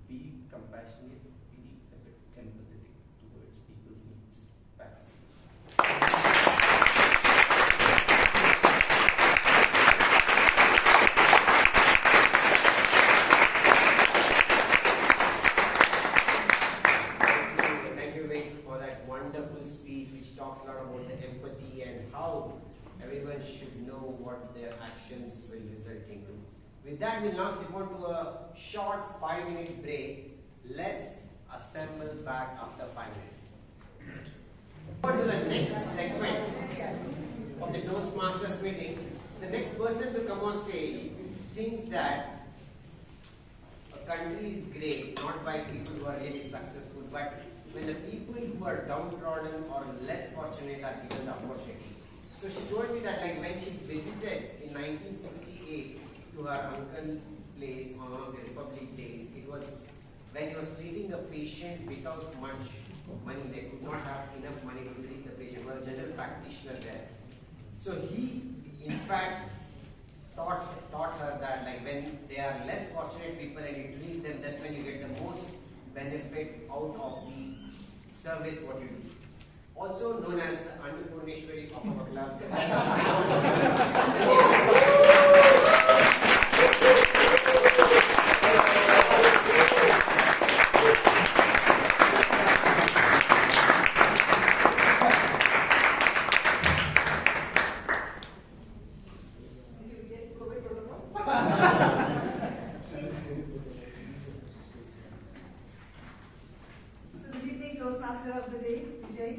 Be compassionate, be a bit empathetic towards people's needs. Back to you. Thank you, Vivek, for that wonderful speech which talks a lot about the empathy and how everyone should know what their actions will result into. With that, we'll now step on to a short 5-minute break. Let's assemble back after 5 minutes. On to the next segment of the Toastmasters meeting. The next person to come on stage thinks that a country is great not by people who are really successful, but when the people who are downtrodden or less fortunate are given the opportunity. So she told me that when she visited in 1968 to her uncle's place on one of the Republic Days, it was when he was treating a patient without much money. They could not have enough money to treat the patient. He was a general practitioner there. So he, in fact, taught her that when they are less fortunate people and you treat them, that's when you get the most benefit out of the service what you do. Also known as the Annapurneshwari of our club. So good evening, Toastmaster of the day, Vijay,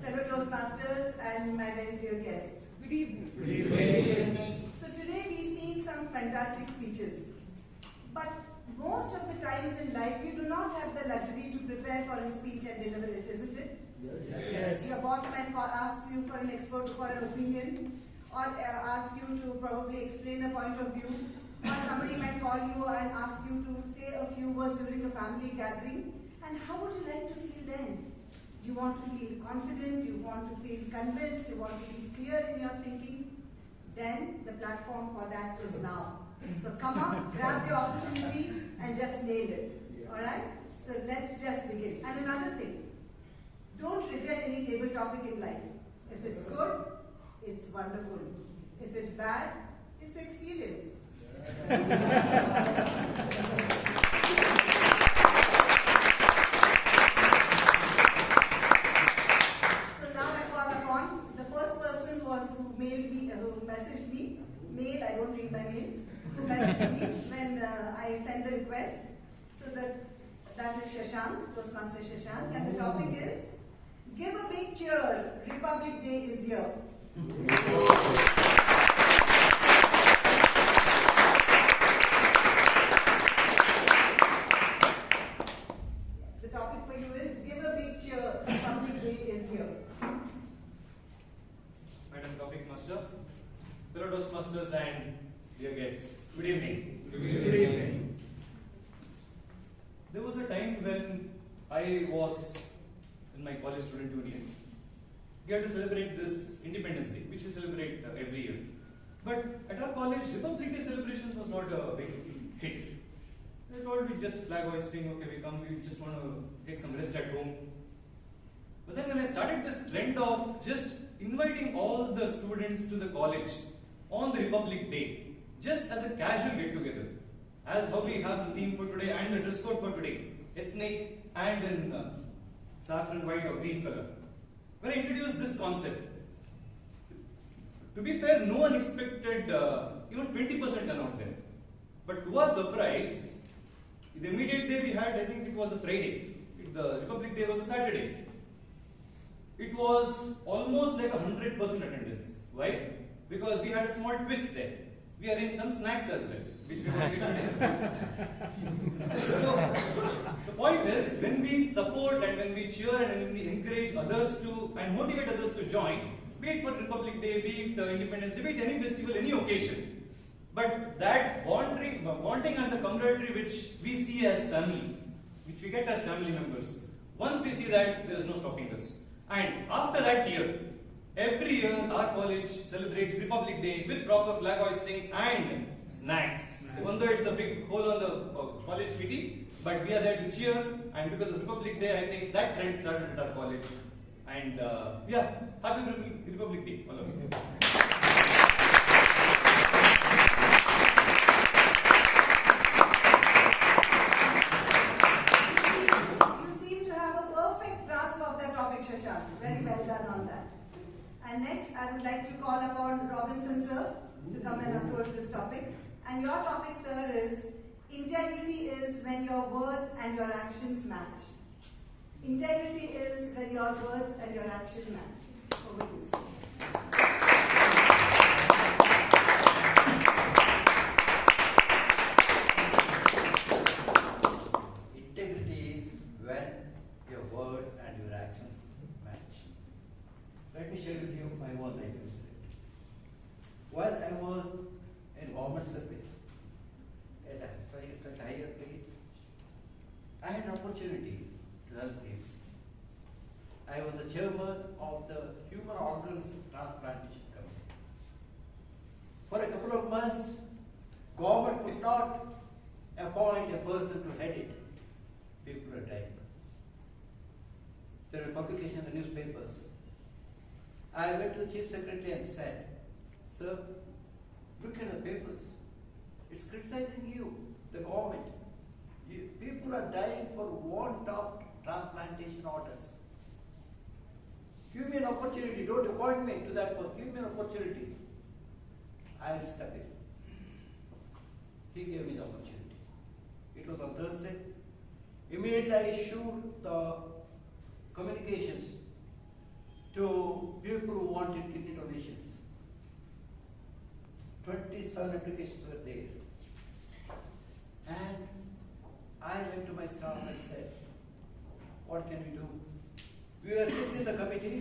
fellow Toastmasters, and my very dear guests. Good evening. Good evening. So today we've seen some fantastic speeches. But most of the times in life, you do not have the luxury to prepare for a speech and deliver it, isn't it? Yes. Your boss might ask you for an expert for an opinion, or ask you to probably explain a point of view, or somebody might call you and ask you to say a few words during a family gathering. And how would you like to feel then? You want to feel confident, you want to feel convinced, you want to feel clear in your thinking. Then the platform for that is now. So come up, grab the opportunity and just nail it. Alright? So let's just begin. And another thing, don't regret any table topic in life. If it's good, it's wonderful. If it's bad, it's experience. I don't read my mails, who messaged me when I sent the request. So that is Shashank, Toastmaster Shashank, and the topic is, give a big cheer, Republic Day is here. The topic for you is, give a big cheer, Republic Day is here. Toastmasters and dear guests. Good evening. Good evening. There was a time when I was in my college student union. We had to celebrate this Independence Day, which we celebrate every year. But at our college, Republic Day celebrations was not a big hit. They told me just flag hoisting, okay, we just want to take some rest at home. But then when I started this trend of just inviting all the students to the college on the Republic Day, just as a casual get-together, as how we have the theme for today and the dress code for today, ethnic and in saffron white or green color. When I introduced this concept, to be fair, no one expected even 20% turnout there. But to our surprise, the immediate day we had, I think it was a Friday. The Republic Day was a Saturday. It was almost like 100% attendance. Why? Because we had a small twist there. We arranged some snacks as well, which we will get today. So, the point is, when we support and when we cheer and when we encourage others to and motivate others to join, be it for Republic Day, be it Independence Day, be it any festival, any occasion, but that bonding and the camaraderie which we see as family, which we get as family members, once we see that, there is no stopping us. And after that year, every year our college celebrates Republic Day with proper flag hoisting and snacks. Even though it's a big hole on the college city, but we are there to cheer, and because of Republic Day, I think that trend started at our college. And yeah, happy Republic Day, all of you. You seem to have a perfect grasp of the topic, Shashank. Very well done on that. And next, I would like to call upon Robinson sir to come and approach this topic. And your topic, sir, is integrity is when your words and your actions match. Integrity is when your words and your actions match. Over to you, sir. Integrity is when your word and your actions match. Let me share with you my own life incident. While I was in government service at a higher place, I had an opportunity to help people. I was the chairman of the Human Organs Transplantation Committee. For a couple of months, government could not appoint a person to head it. People were dying. There were publications in the newspapers. I went to the chief secretary and said, "Sir, look at the papers. It's criticizing you, the government. People are dying for want of transplantation orders. Give me an opportunity. Don't appoint me to that work. Give me an opportunity. I will step in." He gave me the opportunity. It was on Thursday. Immediately I issued the communications to people who wanted kidney donations. 27 applications were there. And I went to my staff and said, "What can we do?" We were 6 in the committee.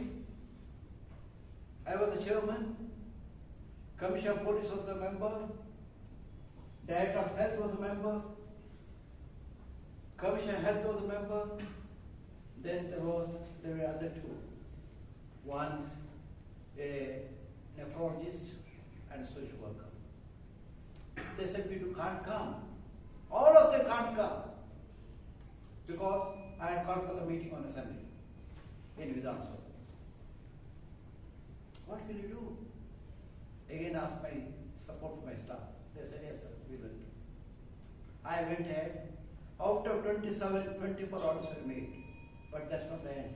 I was the chairman. Commissioner of Police was the member. Director of Health was a member. Commissioner of Health was a member. Then there were other 2. One, a nephrologist and a social worker. They said, "We can't come." All of them can't come because I had called for the meeting on assembly in Vijayan. What will you do? Again asked my support for my staff. They said, "Yes, sir, we will." I went ahead. Out of 27, 24 orders were made. But that's not the end.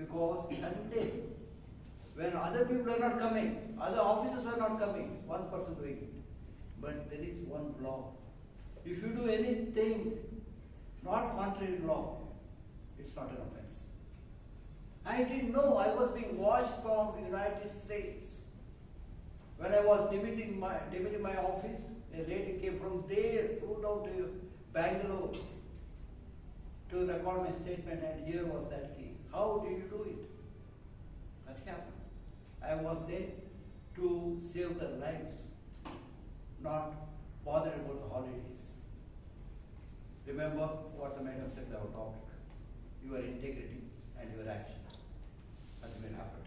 Because Sunday, when other people are not coming, other officers are not coming, one person doing it. But there is one law. If you do anything not contrary to law, it's not an offense. I didn't know. I was being watched from the United States. When I was debating my office, a lady came from there, flew down to Bangalore to record my statement, and here was that case. How did you do it? What happened? I was there to save their lives. not bothered about the holidays. Remember what the madam said in our topic, your integrity and your action. That will happen.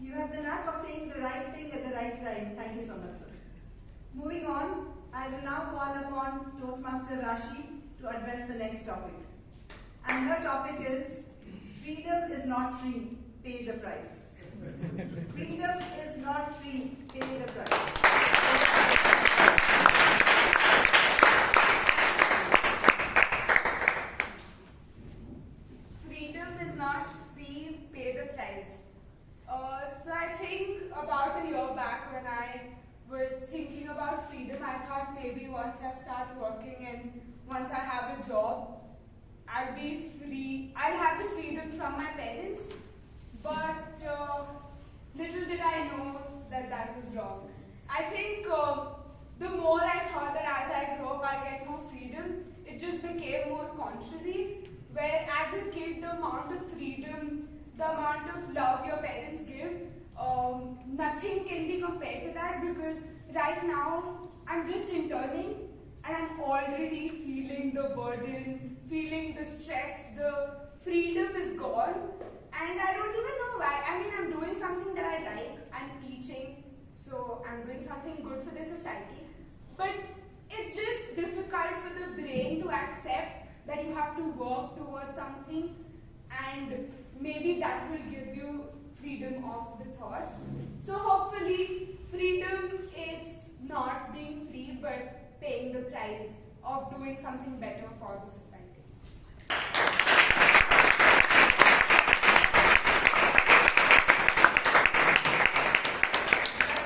You have the knack of saying the right thing at the right time. Thank you so much, sir. Moving on, I will now call upon Toastmaster Rashi to address the next topic. And her topic is, freedom is not free, pay the price. Freedom is not free, pay the price. Freedom is not free, pay the price. So I think about a year back when I was thinking about freedom, I thought maybe once I start working and once I have a job, I'll be free. I'll have the freedom from my parents. But little did I know that that was wrong. I think the more I thought that as I grow up I'll get more freedom, it just became more contrary. Where as a kid, the amount of freedom, the amount of love your parents give, nothing can be compared to that, because right now I'm just interning and I'm already feeling the burden, feeling the stress, the freedom is gone, and I don't even know why. I mean, I'm doing something that I like, I'm teaching, so I'm doing something good for the society, but it's just difficult for the brain to accept that you have to work towards something, and maybe that will give you freedom of the thoughts. So hopefully freedom is not being free but paying the price of doing something better for the society.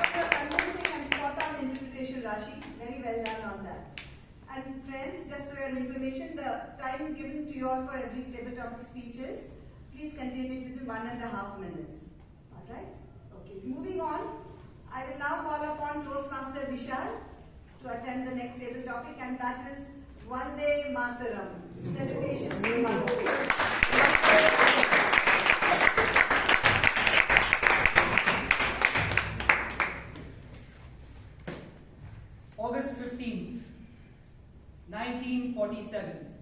That was a convincing and spot-on interpretation, Rashi. Very well done on that. And friends, just for your information, the time given to you all for every table topic speech is, please contain it within 1.5 minutes. Alright? Okay. Moving on, I will now call upon Toastmaster Vishal to attend the next table topic, and that is Vande Mataram. Salutations to Mother. August 15th, 1947.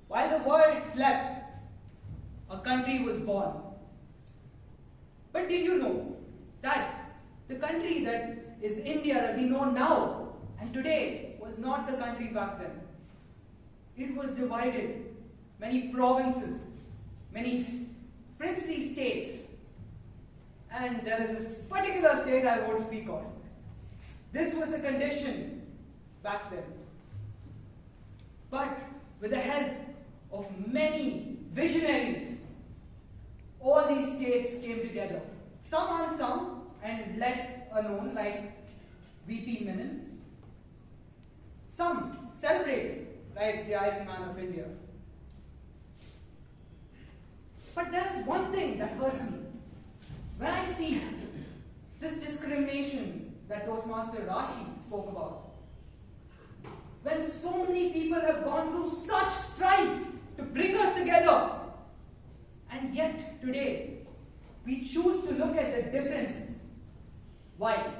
While the world slept, a country was born. But did you know that the country that is India that we know now and today was not the country back then? It was divided, many provinces, many princely states, and there is a particular state I won't speak on. This was the condition back then. But with the help of many visionaries, all these states came together. Some unsung and less unknown, like VP Menon. Some celebrated, like the Iron Man of India. But there is one thing that hurts me. When I see this discrimination that Toastmaster Rashi spoke about, when so many people have gone through such strife to bring us together, and yet today we choose to look at the differences. Why?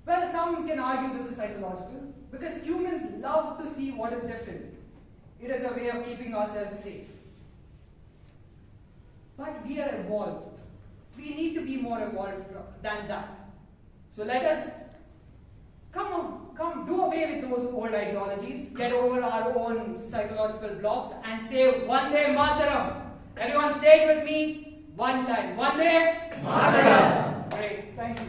Well, some can argue this is psychological, because humans love to see what is different. It is a way of keeping ourselves safe. But we are evolved. We need to be more evolved than that. So let us come do away with those old ideologies, get over our own psychological blocks, and say Vande Mataram. Everyone say it with me one time. Vande Mataram. Great, thank you.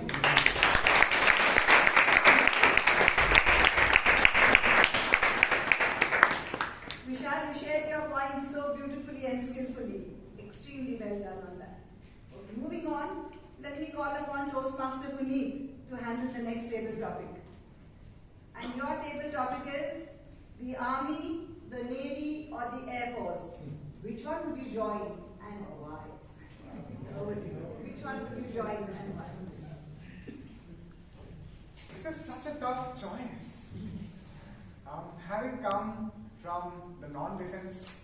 Vishal, you shared your points so beautifully and skillfully. Extremely well done on that. Okay, moving on, let me call upon Toastmaster Puneet to handle the next table topic. And your table topic is the Army, the Navy, or the Air Force. Which one would you join and why? Over to you. Which one would you join and why? This is such a tough choice. Having come from the non-defense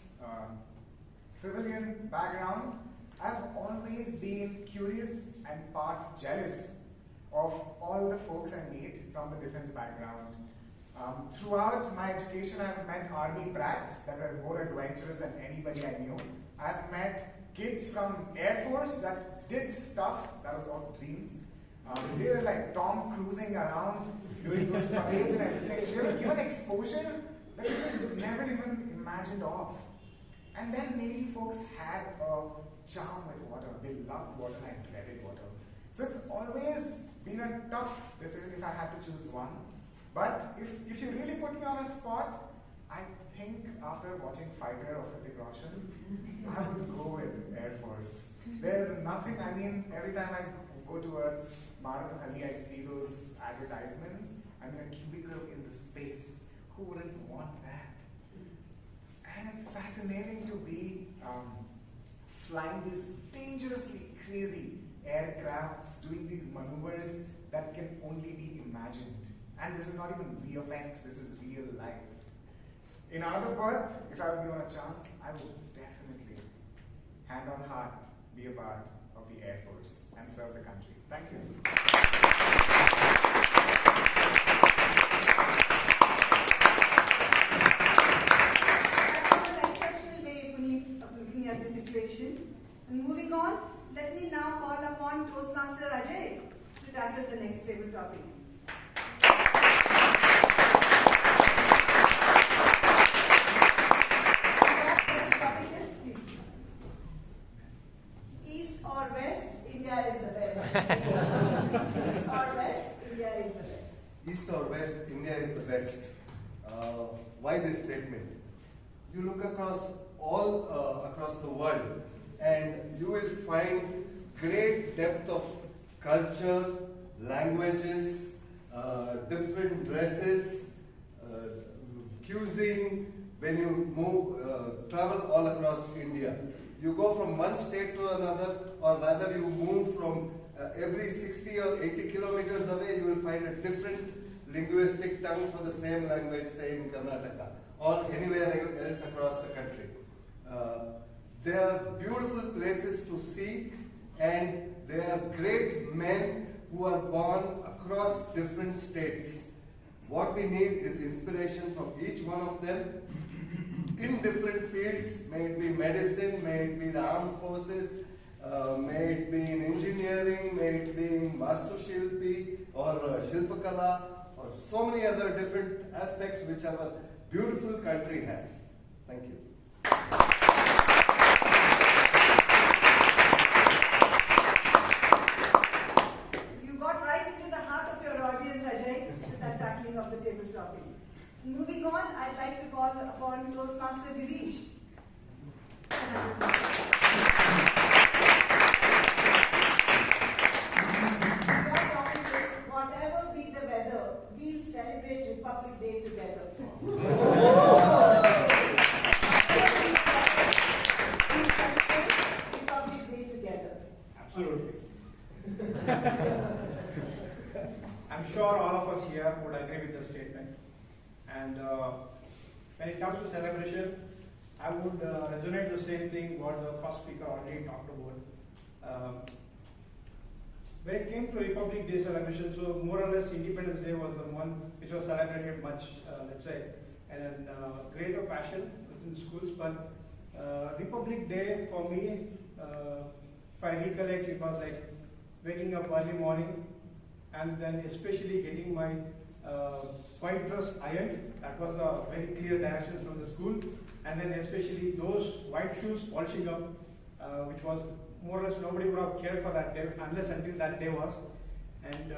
civilian background, I've always been curious and part jealous of all the folks I meet from the defense background. Throughout my education, I've met army brats that were more adventurous than anybody I knew. I've met kids from Air Force that did stuff that was all dreams. They were like Tom cruising around during those parades and everything. They were given exposure that we never even imagined of. And then Navy folks had a charm with water. They loved water and I dreaded water. So it's always been a tough decision if I had to choose one. But if you really put me on a spot, I think after watching Fighter of Hrithik Roshan, I would go with Air Force. There's nothing, I mean, every time I go towards Marathalli, I see those advertisements. I'm in a cubicle in the space. Who wouldn't want that? And it's fascinating to be flying these dangerously crazy aircrafts, doing these maneuvers that can only be imagined. And this is not even VFX, this is real life. In another birth, if I was given a chance, I would definitely, hand on heart, be a part of the Air Force and serve the country. Thank you. Looking at the situation. And moving on, let me now call upon Toastmaster Abhay to tackle the next table topic. East or West, India is the best. East or West, India is the best. East or West, India is the best. Why this statement? You look across across the world, and you will find great depth of culture, languages, different dresses, cuisine. When you travel all across India, you go from one state to another, or rather you move from every 60 or 80 kilometers away, you will find a different linguistic tongue for the same language, say in Karnataka or anywhere else across the country. There are beautiful places to see, and there are great men who are born across different states. What we need is inspiration from each one of them in different fields, may it be medicine, may it be the armed forces, may it be in engineering, may it be in Vastu Shilpi or Shilpakala, or so many other different aspects which our beautiful country has. Thank you. You got right into the heart of your audience, Abhay, with that tackling of the table topic. Moving on, I'd like to call upon Toastmaster Girish. Your topic is, whatever be the weather, we'll celebrate Republic Day together. We'll celebrate Republic Day together. Absolutely. I'm sure all of us here would agree with the statement. And when it comes to celebration, I would resonate the same thing what the first speaker already talked about. When it came to Republic Day celebration, so more or less Independence Day was the one which was celebrated much, let's say, and greater passion within schools. But Republic Day for me, if I recollect, it was like waking up early morning and then especially getting my white dress ironed. That was a very clear direction from the school. And then especially those white shoes polishing up, which was more or less nobody would have cared for that day unless until that day was. And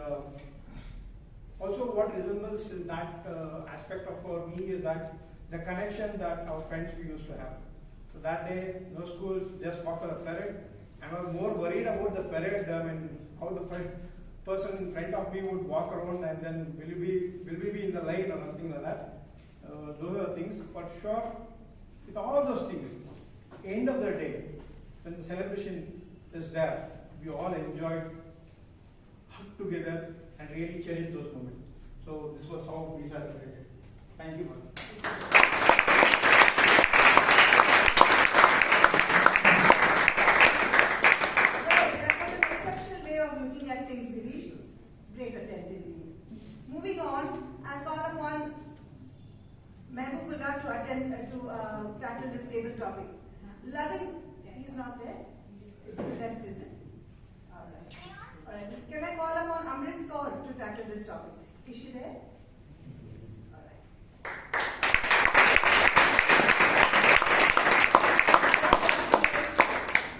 also what resembles in that aspect of for me is that the connection that our friends we used to have. So that day, no schools, just walk for the parade. I was more worried about the parade and how the person in front of me would walk around and then will we be in the line or something like that. Those are the things. For sure, with all those things, end of the day, when the celebration is there, we all enjoyed, hugged together, and really cherished those moments. So this was how we celebrated. Thank you, Bharat. Well, that was an exceptional way of looking at things, Girish. Great attempt indeed. Moving on, I'll call upon Mehbooballah to tackle this table topic. Loving, he's not there? Left, is it? Alright. Alright. Can I call upon Amrit Kaur to tackle this topic? Is she there?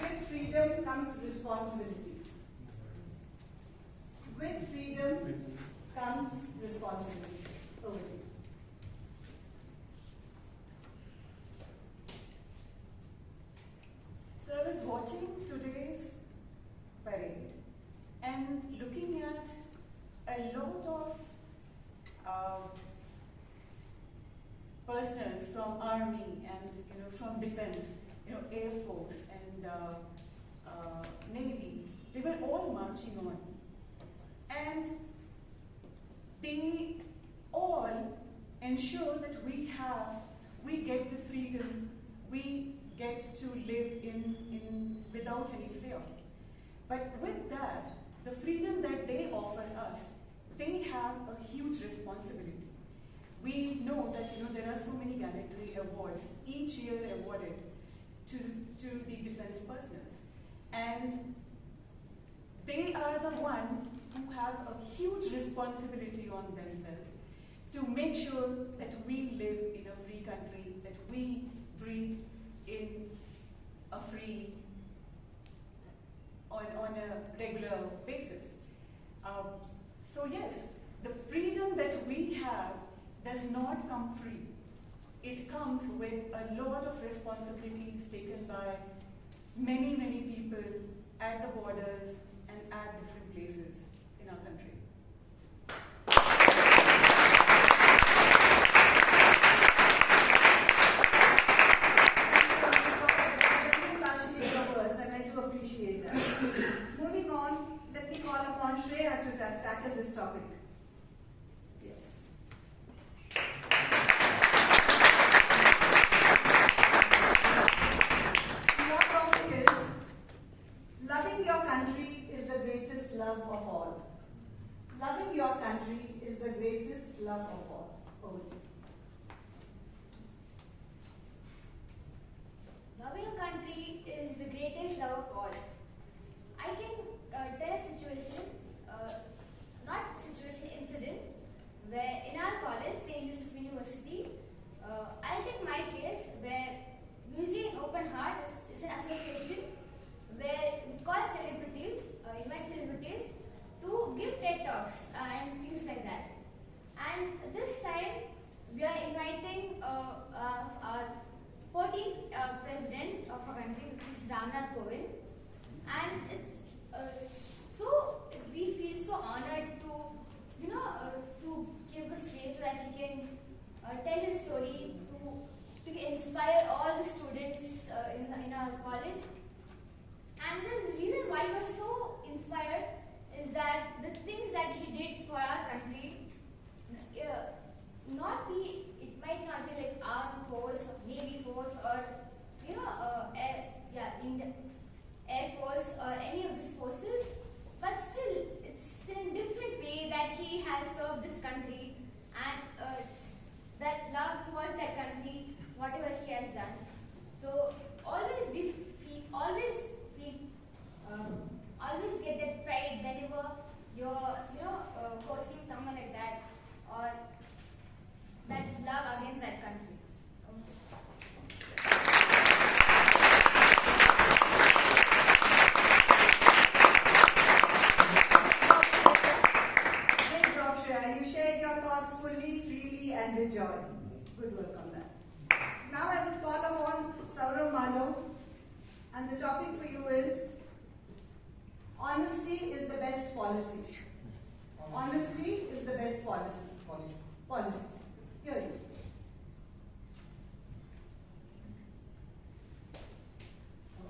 With freedom comes responsibility. With freedom comes responsibility. Over to you. So I was watching today's parade and looking at a lot of personnel from army and from defense, air force and navy. They were all marching on, and they all ensure that we get the freedom, we get to live in without any fear. But with that, the freedom that they offer us, they have a huge responsibility. We know that there are so many gallantry awards each year awarded to the defense personnel, and they are the ones who have a huge responsibility on themselves to make sure that we live in a free country, that we breathe in a free on a regular basis. So yes, the freedom that we have does not come free. It comes with a lot of responsibilities taken by many, many people at the borders and at different places in our country. And I do appreciate that. Moving on, let me call upon Shreya to tackle this topic. Yes. Your topic is loving your country is the greatest love of all. Loving your country is the greatest love of all. Over to you. Loving a country is the greatest love of all. I can tell a situation, incident, where in our college, St. Joseph University, I'll take my case where usually an open heart is an association where we call celebrities, invite celebrities to give TED Talks and things like that. And this time, we are inviting our 14th president of our country, which is Govind, and we feel so honored to give a stage so that he can tell his story to inspire all the students in our college. And the reason why we are so inspired is that the things that he did for our country, it might not be like armed force, navy force, or air force or any of these forces, but still it's in a different way that he has served this country, and it's that love towards that country, whatever he has done. So always get that pride whenever you're hosting someone like that, or that love against that country. Great job, Shreya. You shared your thoughts fully, freely, and with joy. Good work on that. Now I would call upon Saurav Malo, and the topic for you is honesty is the best policy. Honesty is the best policy. Policy. Here you.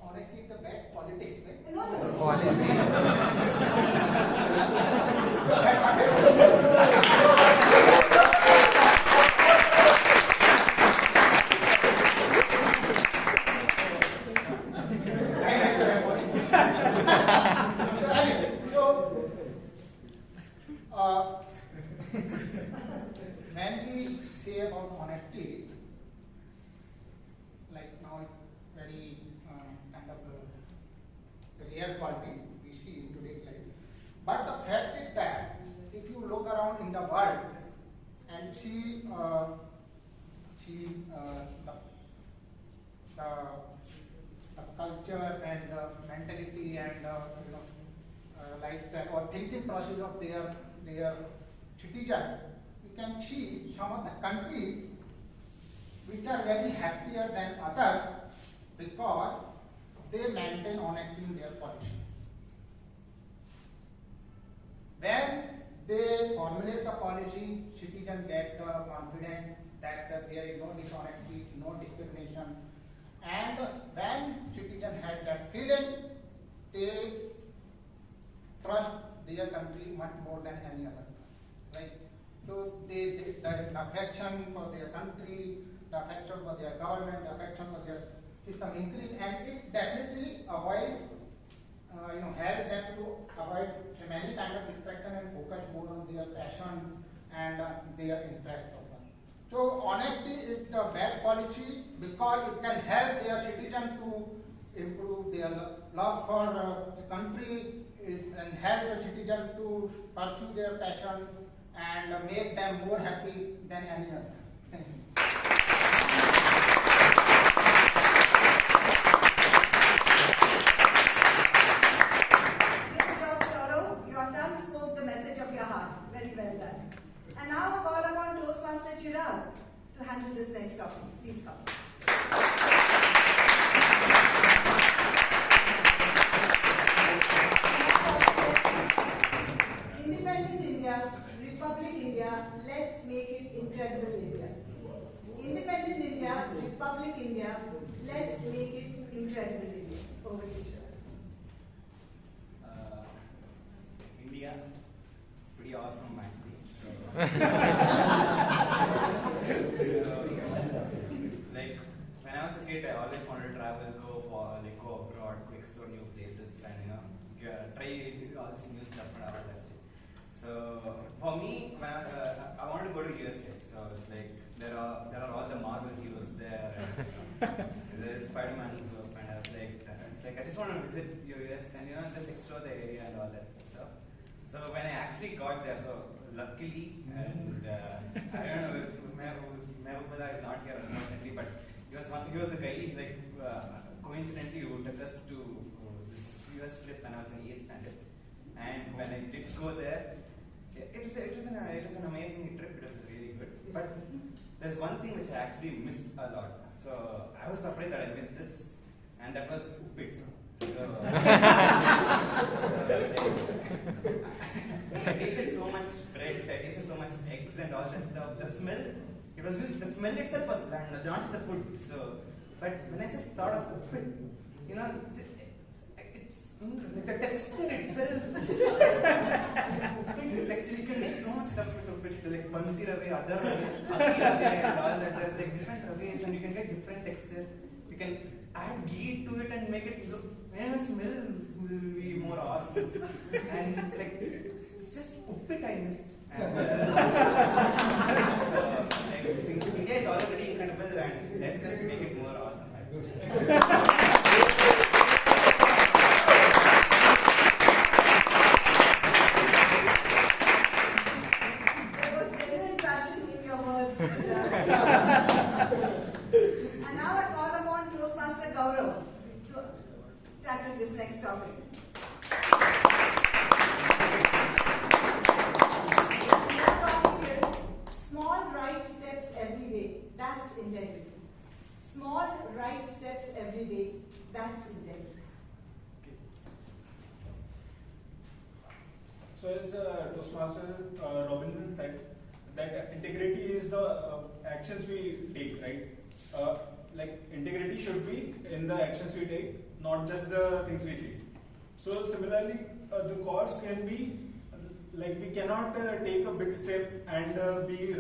Honesty is the best politics, right? No, no. Policy. air quality we see in today's life. But the fact is that if you look around in the world and see the culture and mentality and lifestyle or thinking process of their citizen, you can see some of the countries which are very happier than others because they maintain honesty in their policy. When they formulate the policy, citizens get confident that there is no dishonesty, no discrimination, and when citizens have that feeling, they trust their country much more than any other, right? So the affection for their country, the affection for their government, the affection for their system increase, and it definitely avoid, help them to avoid many kind of distraction and focus more on their passion and their interest. So honesty is the best policy because it can help their citizens to improve their love for the country and help the citizens to pursue their passion and make them more happy than any other. Thank you. Great job, Saurav. Your tongue spoke the message of your heart. Very well done. And now I call upon Toastmaster Chirag to handle this next topic. Please come. Independent India, Republic India, let's make it incredible India. Independent India, Republic India, let's make it incredible India. Over to you, Chirag. India, it's pretty awesome actually. So, like when I was a kid, I always wanted to travel, go abroad, to explore new places, and try all this new stuff and all that shit. So for me, when I wanted to go to USA, so it's like there are all the Marvel heroes there. There's Spider-Man group, and I was like, I just want to visit US and just explore the area and all that stuff. So when I actually got there, so luckily, and I don't know if Mehbooballah is not here unfortunately, but he was the guy coincidentally who took us to this US trip when I was in 8th standard. And when I did go there, it was an amazing trip. It was really good. But there's one thing which I actually missed a lot. So I was surprised that I missed this, and that was Uppit. So I tasted so much bread, I tasted so much eggs and all that stuff. The smell, the smell itself was bland, not just the food. So, but when I just thought of Uppit, it's the texture itself. It's texture, you can make so much stuff with Uppit, like Bansi Ravi, Adar Ravi, Akhi Ravi, and all that. There's like different ravis, and you can get different texture. You can add ghee to it and make it look, the smell will be more awesome. And it's just Uppit I missed. So, India is already incredible, and let's just make it more awesome. There was genuine passion in your words. And now I call upon Toastmaster Gaurav to tackle this next topic. The topic is small right steps every day. That's integrity. Small right steps every day. That's integrity. So as Toastmaster Robinson said, that integrity is the actions we take, right? Integrity should be in the actions we take, not just the things we see. So similarly, the cause can be we cannot take a big step and be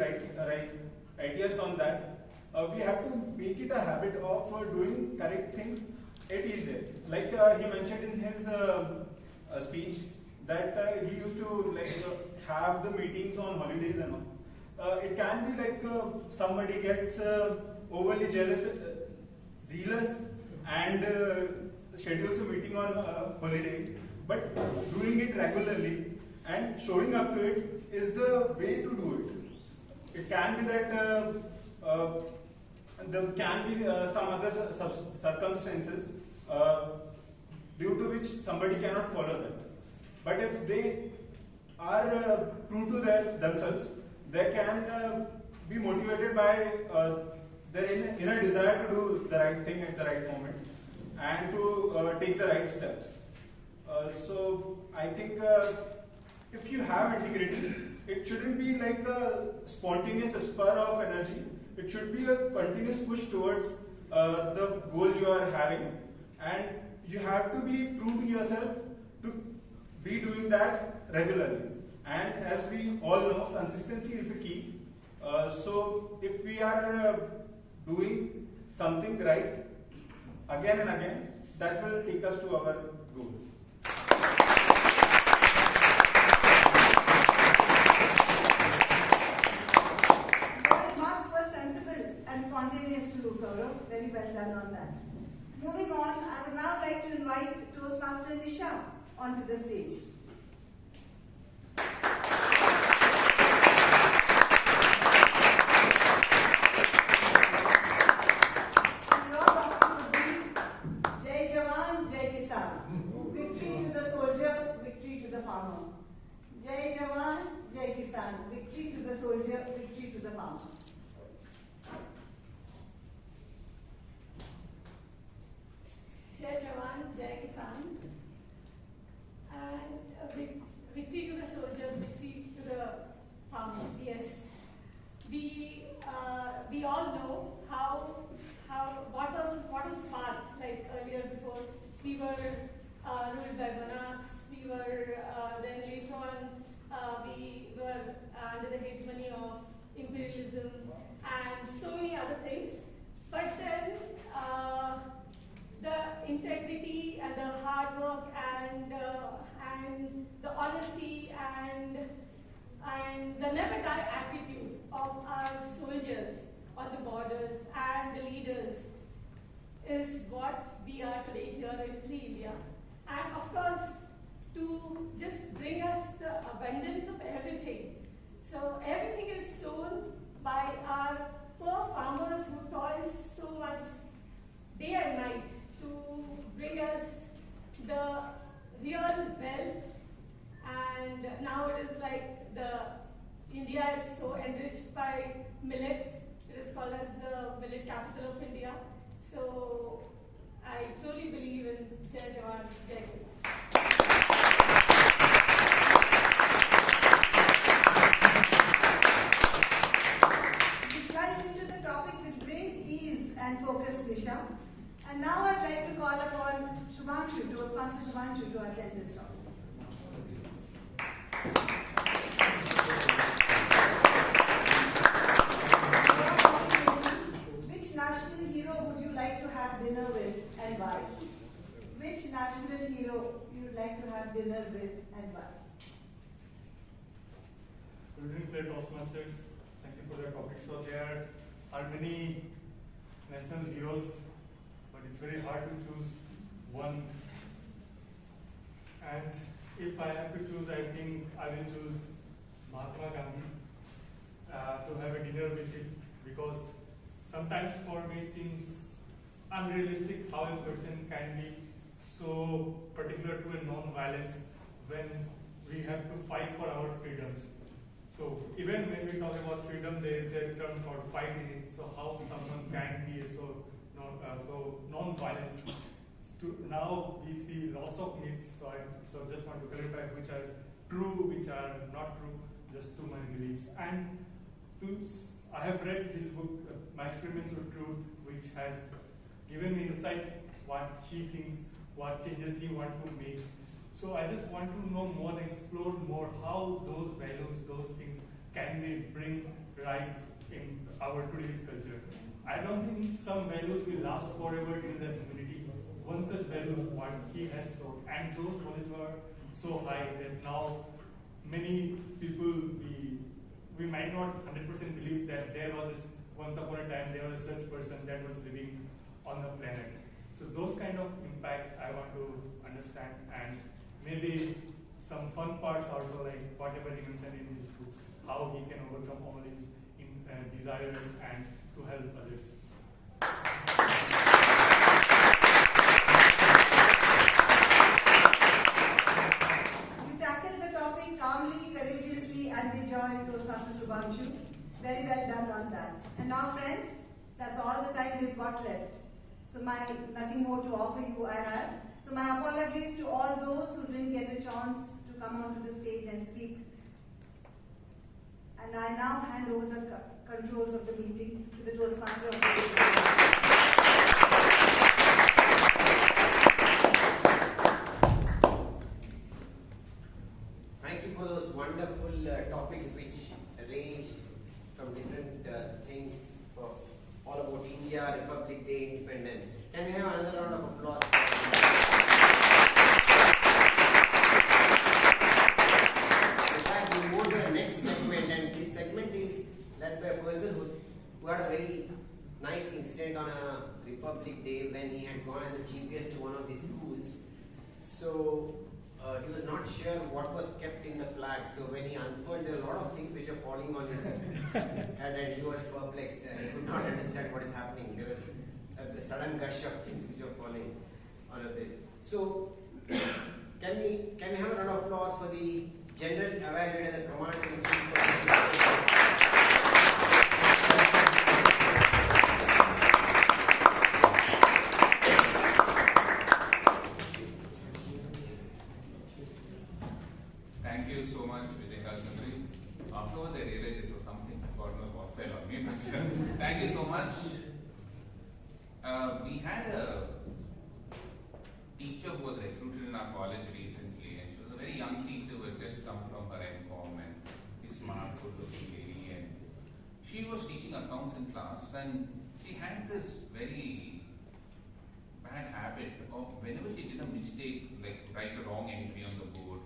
righteous on that. We have to make it a habit of doing correct things at each day. He mentioned in his speech that he used to have the meetings on holidays and all. It can be somebody gets overly jealous, zealous, and schedules a meeting on a holiday, but doing it regularly and showing up to it is the way to do it. It can be that there can be some other circumstances due to which somebody cannot follow that. But if they are true to themselves, they can be motivated by their inner desire to do the right thing at the right moment and to take the right steps. So I think if you have integrity, it shouldn't be like a spontaneous spur of energy. It should be a continuous push towards the goal you are having, and you have to be true to yourself to be doing that regularly. And as we all know, consistency is the key. So if we are doing something right again and again, that will take us to our goal. Your remarks were sensible and spontaneous too, Gaurav. Very well done on that. Moving on, I would now like to invite Toastmaster Nisha onto the stage. Jai Jawan, Jai Kisan. Victory to the soldier, victory to the farmer. Jai Jawan, Jai Kisan. And victory to the soldier, victory to the farmers. Yes. We all know what was the path, like earlier before. We were ruled by monarchs. We were then later on we were under the hegemony of imperialism and so many other things. But then the integrity and the hard work and the honesty and the never die attitude of our soldiers on the borders and the leaders is what we are today here in free India. And of course, to just bring us the abundance of everything. So everything is sown by our poor farmers who toil so much day and night to bring us the real wealth. And now it is like India is so enriched by millets. It is called as the millet capital of India. So I truly believe in Jai Jawan, Jai Kisan. We plunged into the topic with great ease and focus, Nisha. And now I'd like to call upon Shubhanshu, Toastmaster Shubhanshu, to attend this topic. Which national hero would you like to have dinner with and why? Which national hero you would like to have dinner with and why? Good evening, fellow Toastmasters. Thank you for the topic. So there are many national heroes, but it's very hard to choose one. And if I have to choose, I think I will choose Mahatma Gandhi to have a dinner with him, because sometimes for me it seems unrealistic how a person can be so particular to a non-violence when we have to fight for our freedoms. So even when we talk about freedom, there is a term called fight in it. So how someone can be so non-violence. Now we see lots of myths. So I just want to clarify which are true, which are not true, just to my beliefs. And I have read his book, My Experiments with Truth, which has given me insight what he thinks, what changes he wants to make. So I just want to know more, explore more how those values, those things can we bring right in our today's culture. I don't think some values will last forever in the community. One such value is what he has taught, and those values were so high that now many people, we might not 100% believe that there was once upon a time there was such person that was living on the planet. So those kind of impact I want to understand, and maybe some fun parts also, like whatever he mentioned in his book, how he can overcome all his desires and to help others. You tackled the topic calmly, courageously, and with joy, Toastmaster Subhanshu. Very well done on that. And now, friends, that's all the time we've got left. So nothing more to offer you I have. So my apologies to all those who didn't get a chance to come onto the stage and speak. And I now hand over the controls of the meeting to the Toastmaster of the day. Thank you for those wonderful topics which arranged from different things for all about India, Republic Day, Independence. Can we have another round of applause? In fact, we move to the next segment, and this segment is led by a person who had a very nice incident on a Republic Day when he had gone as a chief guest to one of the schools. So he was not sure what was kept in the flag. So when he unfurled, there were a lot of things which were falling on his head, and he was perplexed. He could not understand what is happening. There was a sudden gush of things which were falling on his face. So can we have a round of applause for the general evaluator, the commander in chief? Thank you so much, Vijay Kalkundri. Afterwards, I realized it was something God knows what fell on me, but thank you so much. We had a teacher who was recruited in our college recently, and she was a very young teacher who had just come from her M.Com and is smart, good-looking lady, and she was teaching accounts in class, and she had this very bad habit of whenever she did a mistake, like write a wrong entry on the board,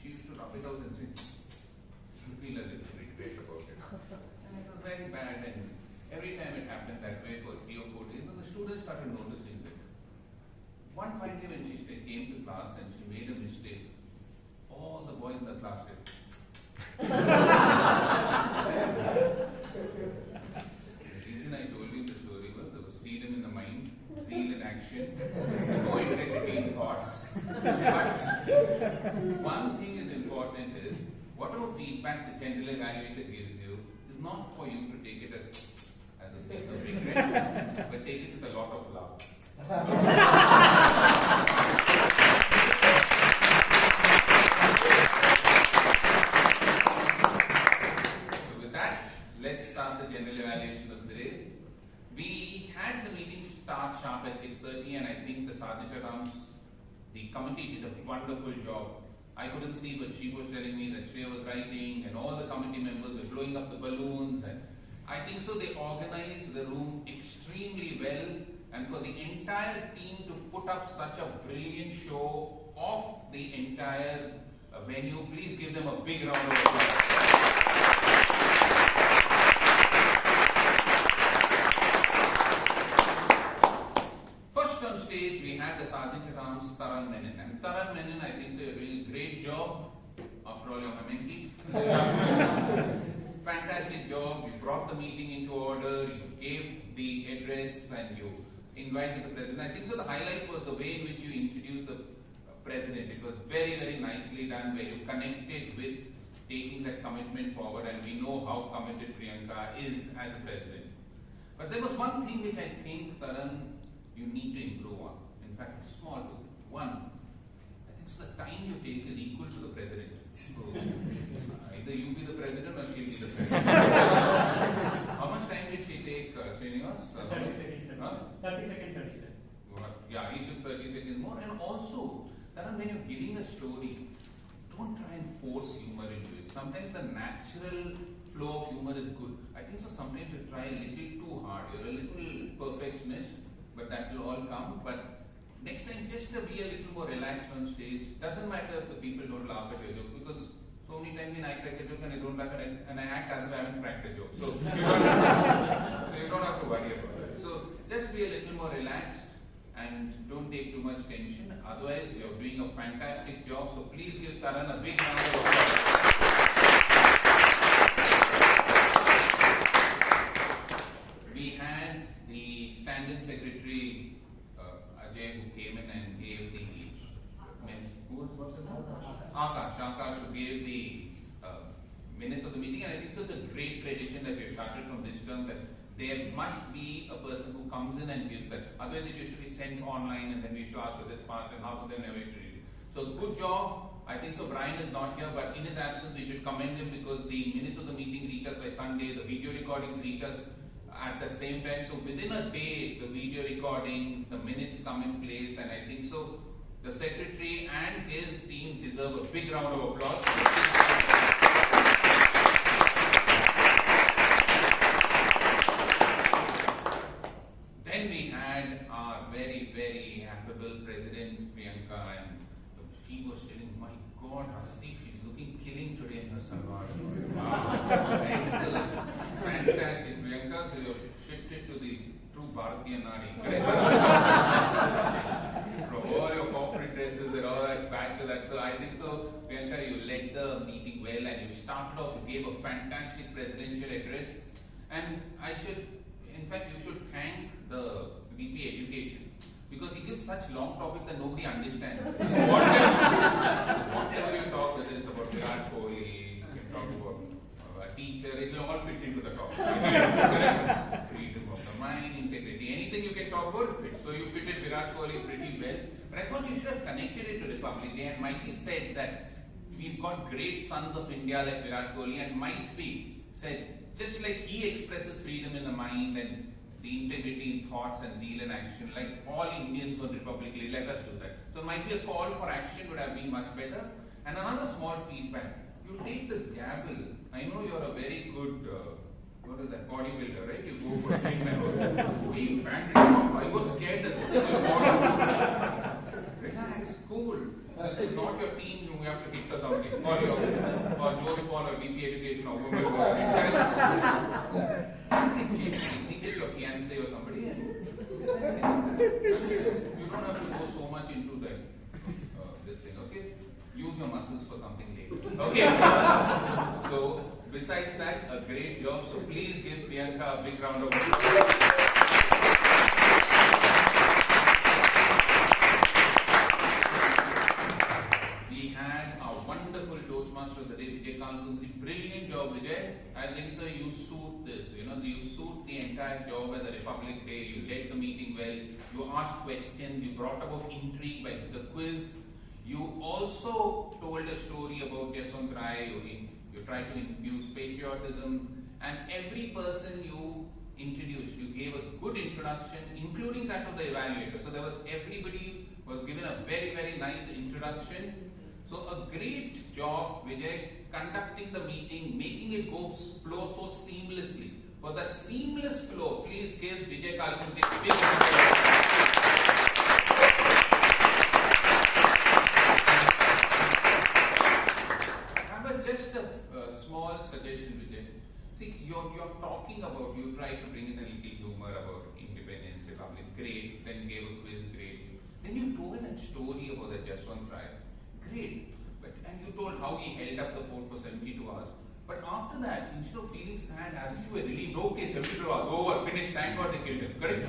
she used to rub it out and say, you feel a little regret about it. And it was very bad, and every time it happened that way for 3 or 4 days, and the students started noticing it. One fine day when she came to class and she made a mistake, all the boys in the class did. The reason I told you the story was there was freedom in the mind, zeal in action, no integrity in thoughts. But one thing is important is, whatever feedback the general evaluator gives you is not for you to take it as a sense of regret, but take it with a lot of love. So with that, let's start the general evaluation of the day. We had the meeting start sharp at 6:30, and I think the Sergeant at Arms, the committee did a wonderful job. I couldn't see, but she was telling me that she was writing, and all the committee members were blowing up the balloons. And I think so they organized the room extremely well, and for the entire team to put up such a brilliant show of the entire venue, please give them a big round of applause. First on stage, we had the Sergeant at Arms, Taran Menon. And Taran Menon, I think, so you're doing a great job. After all, you're a mentee. Fantastic job. You brought the meeting into order. You gave the address and you invited the president. I think so. The highlight was the way in which you introduced the president. It was very, very nicely done, where you connected with taking that commitment forward, and we know how committed Priyanka is as a president. But there was one thing which I think, Taran, you need to improve on. In fact, it's small too. One, I think so the time you take is equal to the president. So, either you be the president or she be the president. How much time did she take, Srinivas? 30 seconds. Huh? 30 seconds additional. Yeah, he took 30 seconds more. And also, Taran, when you're giving a story, don't try and force humor into it. Sometimes the natural flow of humor is good. I think so sometimes you try a little too hard. You're a little perfectionist, but that will all come. But next time, just be a little more relaxed on stage. Doesn't matter if the people don't laugh at your joke, because so many times when I crack a joke and I don't laugh and I act as if I haven't cracked a joke. So you don't have to worry about it. So just be a little more relaxed and don't take too much tension. Otherwise, you're doing a fantastic job. So please give Taran a big round of applause. We had the stand-in secretary, Abhay, who came in and gave the, what's it called? Shankar, who gave the minutes of the meeting, and I think so it's a great tradition that we've started from this term, that there must be a person who comes in and gives that. Otherwise it used to be sent online and then we used to ask whether it's passed and half of them never used to read it. So good job. I think so Brian is not here, but in his absence we should commend him because the minutes of the meeting reach us by Sunday, the video recordings reach us at the same time. So within a day, the video recordings, the minutes come in place, and I think so the secretary and his team deserve a big round of applause. Then we had our very, very affable president, Priyanka, and she was telling, my God, Rajdeep, she's looking killing today in her salwar. Wow, excellent, fantastic, Priyanka. So you've shifted to the true Bharatiya Nari. From all your corporate dresses and all that, back to that. So I think so, Priyanka, you led the meeting well and you started off, you gave a fantastic presidential address. And I should, in fact, you should thank the VP Education because he gives such long topics that nobody understands. Whatever you talk, whether it's about Virat Kohli, you can talk about a teacher, it will all fit into the topic. Freedom of the mind, integrity, anything you can talk about, it fits. So you fitted Virat Kohli pretty well. But I thought you should have connected it to Republic Day and might be said that we've got great sons of India like Virat Kohli, and might be said, just like he expresses freedom in the mind and the integrity in thoughts and zeal and action, like all Indians on Republic Day, let us do that. So might be a call for action would have been much better. And another small feedback, you take this gavel. I know you're a very good, what is that, bodybuilder, right? You go for a gym and all. You banned it. I was scared that this thing will fall out. Relax, cool. This is not your team, you have to hit or something. Or Joe's Paul or VP Education or women. Think it's your fiancé or somebody. And you don't have to go so much into that, this thing, okay? Use your muscles for something later. Okay. So, besides that, a great job. So, please give Priyanka a big round of applause. We had our wonderful Toastmaster of the day, Vijay Kalkundri. Brilliant job, Vijay. I think so. You suit this. You suit the entire job at the Republic Day. You led the meeting well. You asked questions. You brought about intrigue by the quiz. You also told a story about Yaswantrai. You tried to infuse patriotism. And every person you introduced, you gave a good introduction, including that of the evaluator. So everybody was given a very, very nice introduction. So a great job, Vijay, conducting the meeting, making it flow so seamlessly. For that seamless flow, please give Vijay Kalkundri a big just a small suggestion, Vijay. See, you're talking about, you try to bring in a little humor about independence, republic, great, then gave a quiz, great. Then you told that story about the Yaswantrai, great. And you told how he held up the fort for 72 hours. But after that, instead of feeling sad, as if you were really no case, 72 hours, over, finished, thank God they killed him. Correct?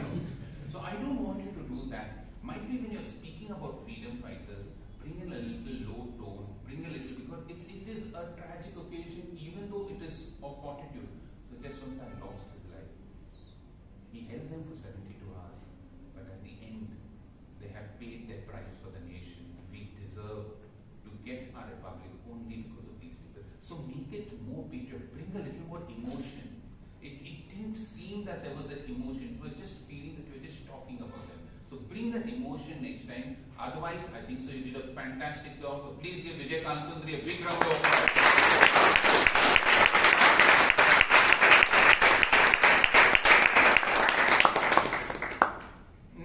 So I don't want you to do that. Might be when you're speaking about freedom fighters, bring in a little low tone, bring a little, because it is a tragic occasion, even though it is of fortitude. So Yaswantrai lost his life. He held them for 72 hours, but at the end, they have paid their price for the nation. We deserve to get our republic only because of these people. So make it more patriotic, bring a little more emotion. It didn't seem that there was that emotion, it was just feeling that you were just talking about them. So bring that emotion next time. Otherwise, I think so you did a fantastic job. So please give Vijay Kalkundri a big round of applause.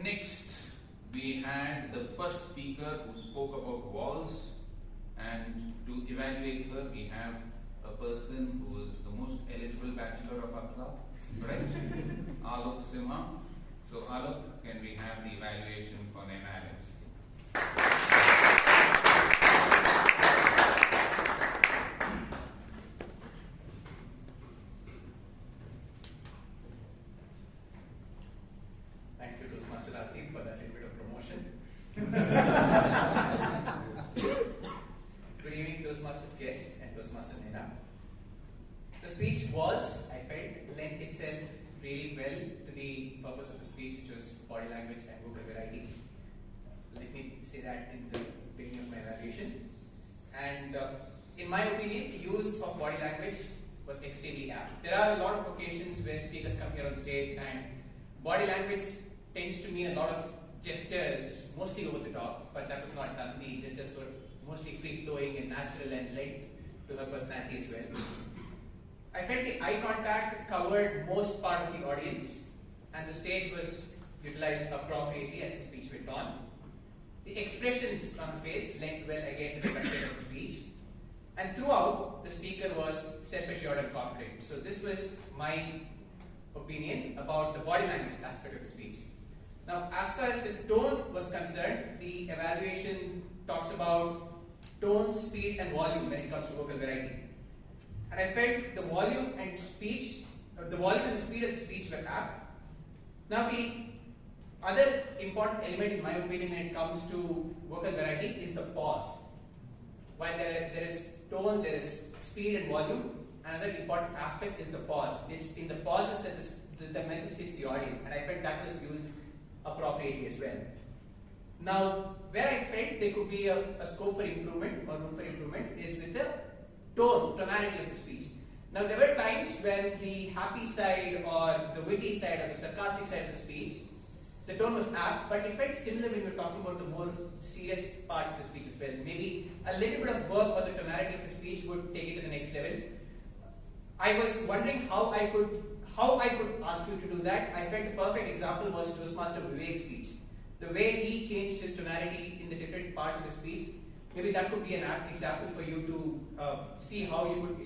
Next, we had the first speaker who spoke about walls. And to evaluate her, we have a person who is the most eligible bachelor of our club, right? Alok Simha. So Alok, can we have the evaluation for Naina Alex? Thank you, Toastmaster Rajdeep, for that little bit of promotion. Good evening, Toastmasters guests and Toastmaster Naina. The speech was, I felt, lent itself really well to the purpose of the speech, which was body language and vocal variety. Let me say that in the beginning of my evaluation. And in my opinion, the use of body language was extremely apt. There are a lot of occasions where speakers come here on stage and body language tends to mean a lot of gestures, mostly over the top, but that was not done. The gestures were mostly free-flowing and natural and linked to her personality as well. I felt the eye contact covered most part of the audience and the stage was utilized appropriately as the speech went on. The expressions on her face linked well again to the content of the speech. And throughout, the speaker was self-assured and confident. So this was my opinion about the body language aspect of the speech. Now, as far as the tone was concerned, the evaluation talks about tone, speed and volume when it comes to vocal variety. And I felt the volume and speech, the volume and the speed of the speech were apt. Now, the other important element in my opinion when it comes to vocal variety is the pause. While there is tone, there is speed and volume, another important aspect is the pause. It's in the pauses that the message hits the audience, and I felt that was used appropriately as well. Now, where I felt there could be a scope for improvement or room for improvement is with the tonality of the speech. Now, there were times when the happy side or the witty side or the sarcastic side of the speech, the tone was apt, but it felt similar when we were talking about the more serious parts of the speech as well. Maybe a little bit of work on the tonality of the speech would take it to the next level. I was wondering how I could ask you to do that. I felt the perfect example was Toastmaster Vivek's speech. The way he changed his tonality in the different parts of the speech, maybe that could be an apt example for you to see how you could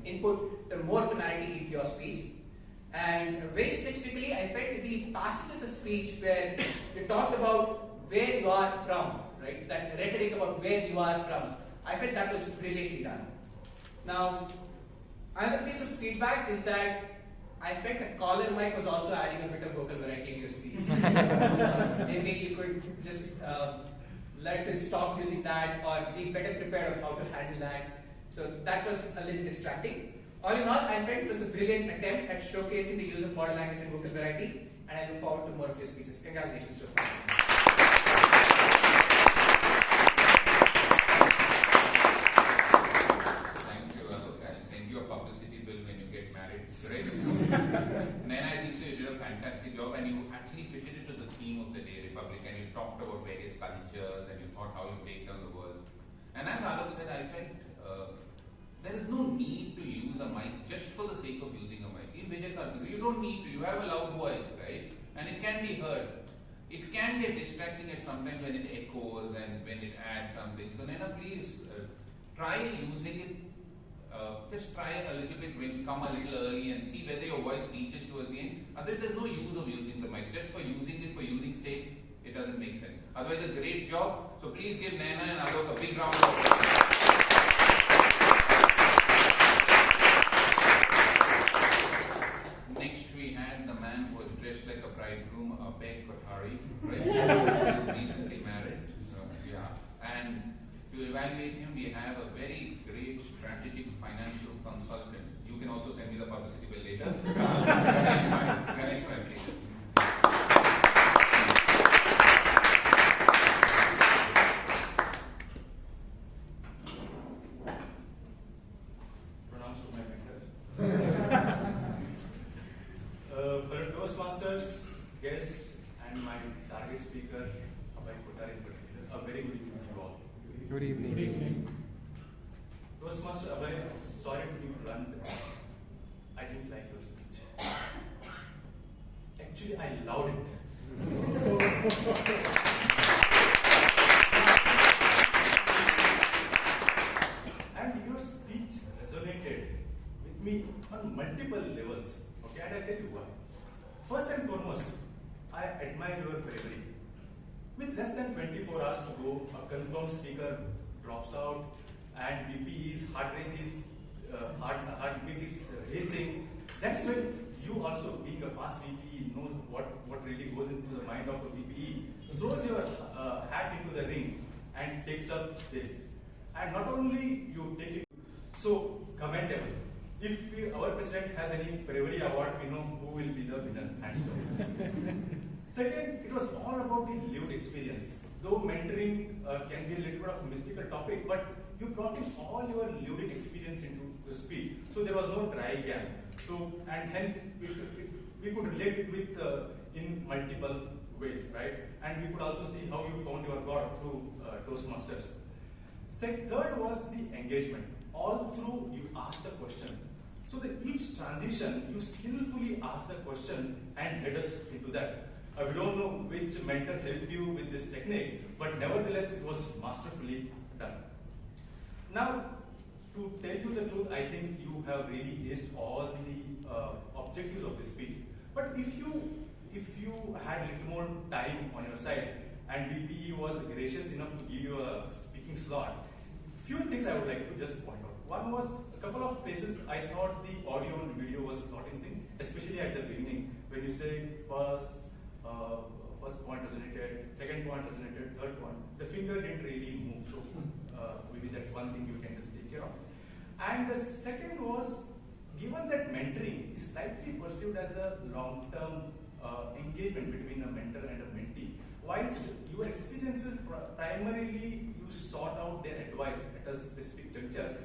input the more tonality into your speech. And very specifically, I felt the passage of the speech where you talked about where you are from, right? That rhetoric about where you are from. I felt that was brilliantly done. Now, another piece of feedback is that I felt the collar mic was also adding a bit of vocal variety to your speech. Maybe you could just learn to stop using that or be better prepared on how to handle that. So that was a little distracting. All in all, I felt it was a brilliant attempt at showcasing the use of body language and vocal variety, and I look forward to more of your speeches. Congratulations to us. Thank you. I'll send you a publicity bill when you get married. Great. Naina, I think so you did a fantastic job, and you actually fitted it to the theme of the day, Republic, and you talked about various cultures, and you thought how you take down the world. And as Alok said, I felt there is no need to use a mic just for the sake of using a mic. In Vijay, you don't need to. You have a loud voice, right? And it can be heard. It can get distracting at sometimes when it echoes and when it adds something. So Naina, please try using it. Just try a little bit when you come a little early and see whether your voice reaches towards the end. Otherwise, there's no use of using the mic. Just for using it for using sake, it doesn't make sense. Otherwise, a great job. So please give Naina and Alok a big round of applause. Like a bridegroom, Abhay, Kothari, right? Recently married, and to evaluate him, we have a very great strategic financial consultant. You can also send me the publicity bill later. Ganesh Pai, please. Pronouns to my mentor. For Toastmasters, guests, and my target speaker, Abhay Kothari in particular, a very good evening to you all. Good evening. Good evening. Toastmaster Abhay, sorry to be blunt, I didn't like your speech. Actually, I loved it. And your speech resonated with me on multiple levels. Okay, and I'll tell you why. First and foremost, I admire your bravery. With less than 24 hours to go, a confirmed speaker drops out, and VP's heartbeat is racing. That's when you also, being a past VP, knows what really goes into the mind of a VPE, throws your hat into the ring and takes up this. And not only you take it, so commendable. If our president has any bravery award, we know who will be the winner, hands down. Second, it was all about the lived experience. Though mentoring can be a little bit of a mystical topic, but you brought in all your lived experience into the speech. So there was no dry gap. So, and hence, we could relate it with in multiple ways, right? And we could also see how you found your God through Toastmasters. Third was the engagement. All through, you asked the question. So each transition, you skillfully asked the question and led us into that. We don't know which mentor helped you with this technique, but nevertheless, it was masterfully done. Now, to tell you the truth, I think you have really aced all the objectives of this speech. But if you had a little more time on your side, and VPE was gracious enough to give you a speaking slot, few things I would like to just point out. One was a couple of places I thought the audio and video was not in sync, especially at the beginning when you said first point resonated, second point resonated, third point. The finger didn't really move, so maybe that's one thing you can just take care of. And the second was, given that mentoring is slightly perceived as a long-term engagement between a mentor and a mentee, whilst your experience will primarily you sought out their advice at a specific juncture,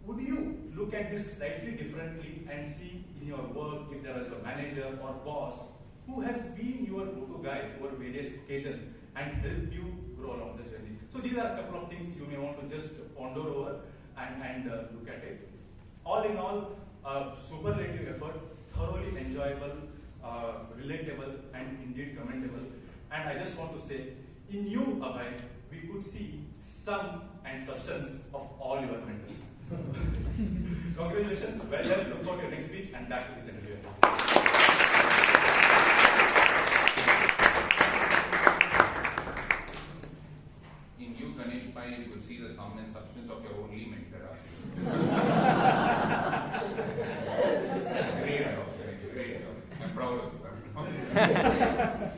would you look at this slightly differently and see in your work if there is a manager or boss who has been your go-to guy over various occasions and helped you grow along the journey? So these are a couple of things you may want to just ponder over and look at it. All in all, superlative effort, thoroughly enjoyable, relatable, and indeed commendable. And I just want to say, in you, Abhay, we could see sum and substance of all your mentors. Congratulations, well done. Look forward to your next speech and back to the general event. In you, Ganesh Pai, you could see the sum and substance of your only mentor. Great job, great job. I'm proud of you.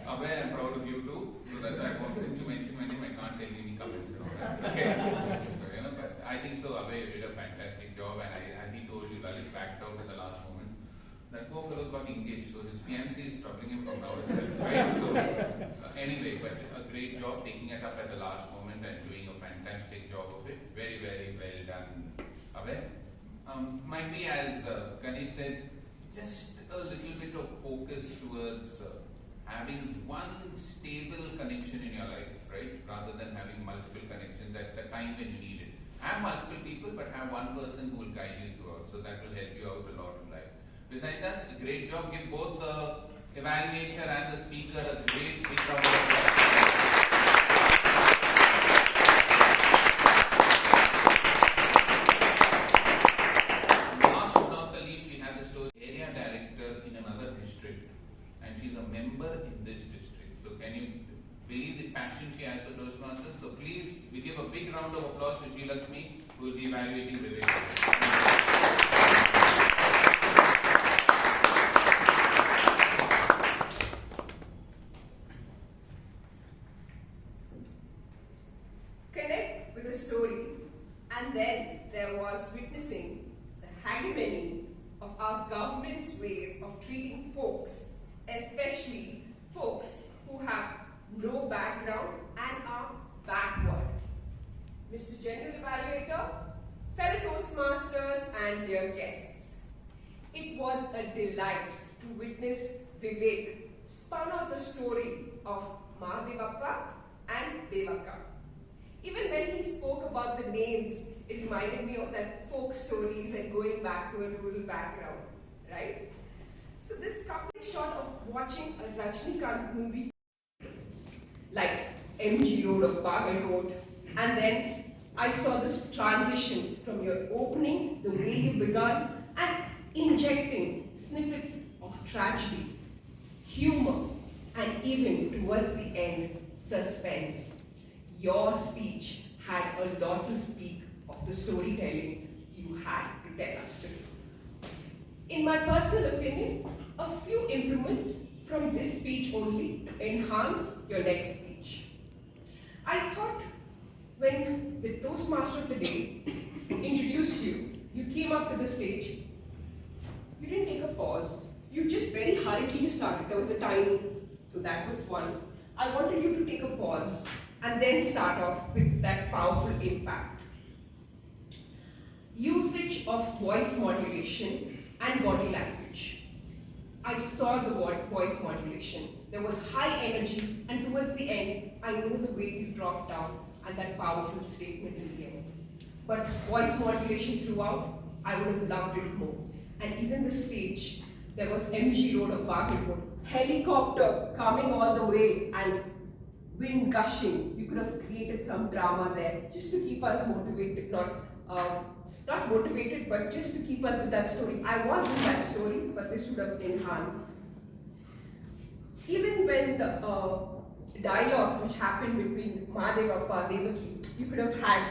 Abhay, I'm proud of you too. So that's why since you mentioned my name, I can't tell you any comments and all that. Okay. But I think so, Abhay, you did a fantastic job, and as he told you, Lalit backed out at the last moment. That poor fellow got engaged, so his fiancée is troubling him from now itself, right? So, anyway, but a great job taking it up at the last moment and doing a fantastic job of it. Very, very well done, Abhay. Might be, as Ganesh said, just a little bit of focus towards having one stable connection in your life, right? Rather than having multiple connections at the time when you need it. Have multiple people, but have one person who will guide you throughout. So that will help you out a lot in life. Besides that, a great job. Give both the evaluator and the speaker a great big round of applause. Last but not the least, we have the story area director in another district, and she's a member in this district. So can you believe the passion she has for Toastmasters? So please, we give a big round of applause to Srilakshmi, who will be evaluating Vivek. Connect with the story, and then there was witnessing the hegemony of our government's ways of treating folks, especially folks who have no background and are backward. Mr. General Evaluator, fellow Toastmasters and dear guests, it was a delight to witness Vivek spun out the story of Mahadevappa and Devaka. Even when he spoke about the names, it reminded me of that folk stories and going back to a rural background, right? So this couple shot of watching a Rajnikant movie like MG Road of Bangalore, and then I saw this transitions from your opening, the way you began, and injecting snippets of tragedy, humor, and even towards the end, suspense. Your speech had a lot to speak of the storytelling you had to tell us today. In my personal opinion, a few improvements from this speech only to enhance your next speech. I thought when the Toastmaster of the day introduced you, you came up to the stage, you didn't take a pause. You just very hurriedly started. There was a timing, so that was one. I wanted you to take a pause and then start off with that powerful impact. Usage of voice modulation and body language. I saw the word voice modulation. There was high energy, and towards the end, I know the way you dropped down and that powerful statement in the end. But voice modulation throughout, I would have loved it more. And even the stage, there was MG Road of Bangalore, helicopter coming all the way and wind gushing. You could have created some drama there just to keep us motivated, not motivated, but just to keep us with that story. I was with that story, but this would have enhanced. Even when the dialogues which happened between Mahadeva, Devaki, you could have had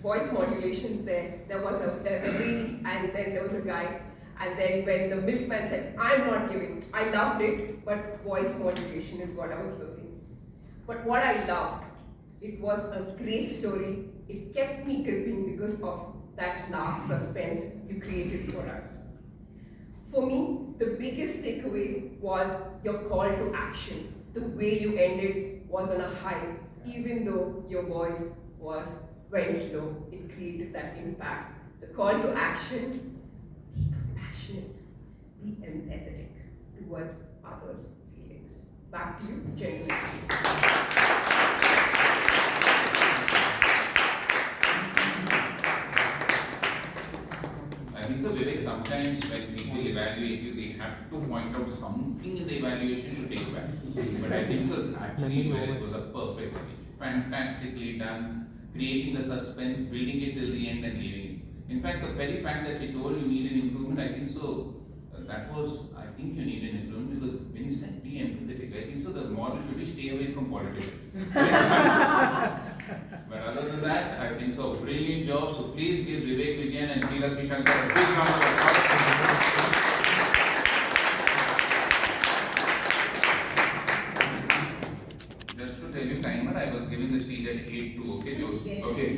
voice modulations there. There was a lady, and then there was a guy. And then when the milkman said, "I'm not giving," I loved it, but voice modulation is what I was looking. But what I loved, it was a great story. It kept me gripping because of that last suspense you created for us. For me, the biggest takeaway was your call to action. The way you ended was on a high, even though your voice went low. It created that impact. The call to action: be compassionate, be empathetic towards others' feelings. Back to you, gentlemen. I think so, Vivek, sometimes when people evaluate you, they have to point out something in the evaluation to take back. But I think so, actually, it was a perfect speech. Fantastically done, creating the suspense, building it till the end and leaving it. In fact, the very fact that she told you need an improvement, I think so, I think you need an improvement because when you said be empathetic, I think so the model should be stay away from politics. But other than that, I think so, brilliant job. So please give Vivek, Vijayan and Srilakshmi, Shankar a big round of applause. Just to tell you timer, I was giving the speech at 8:02, okay, Joe? Okay.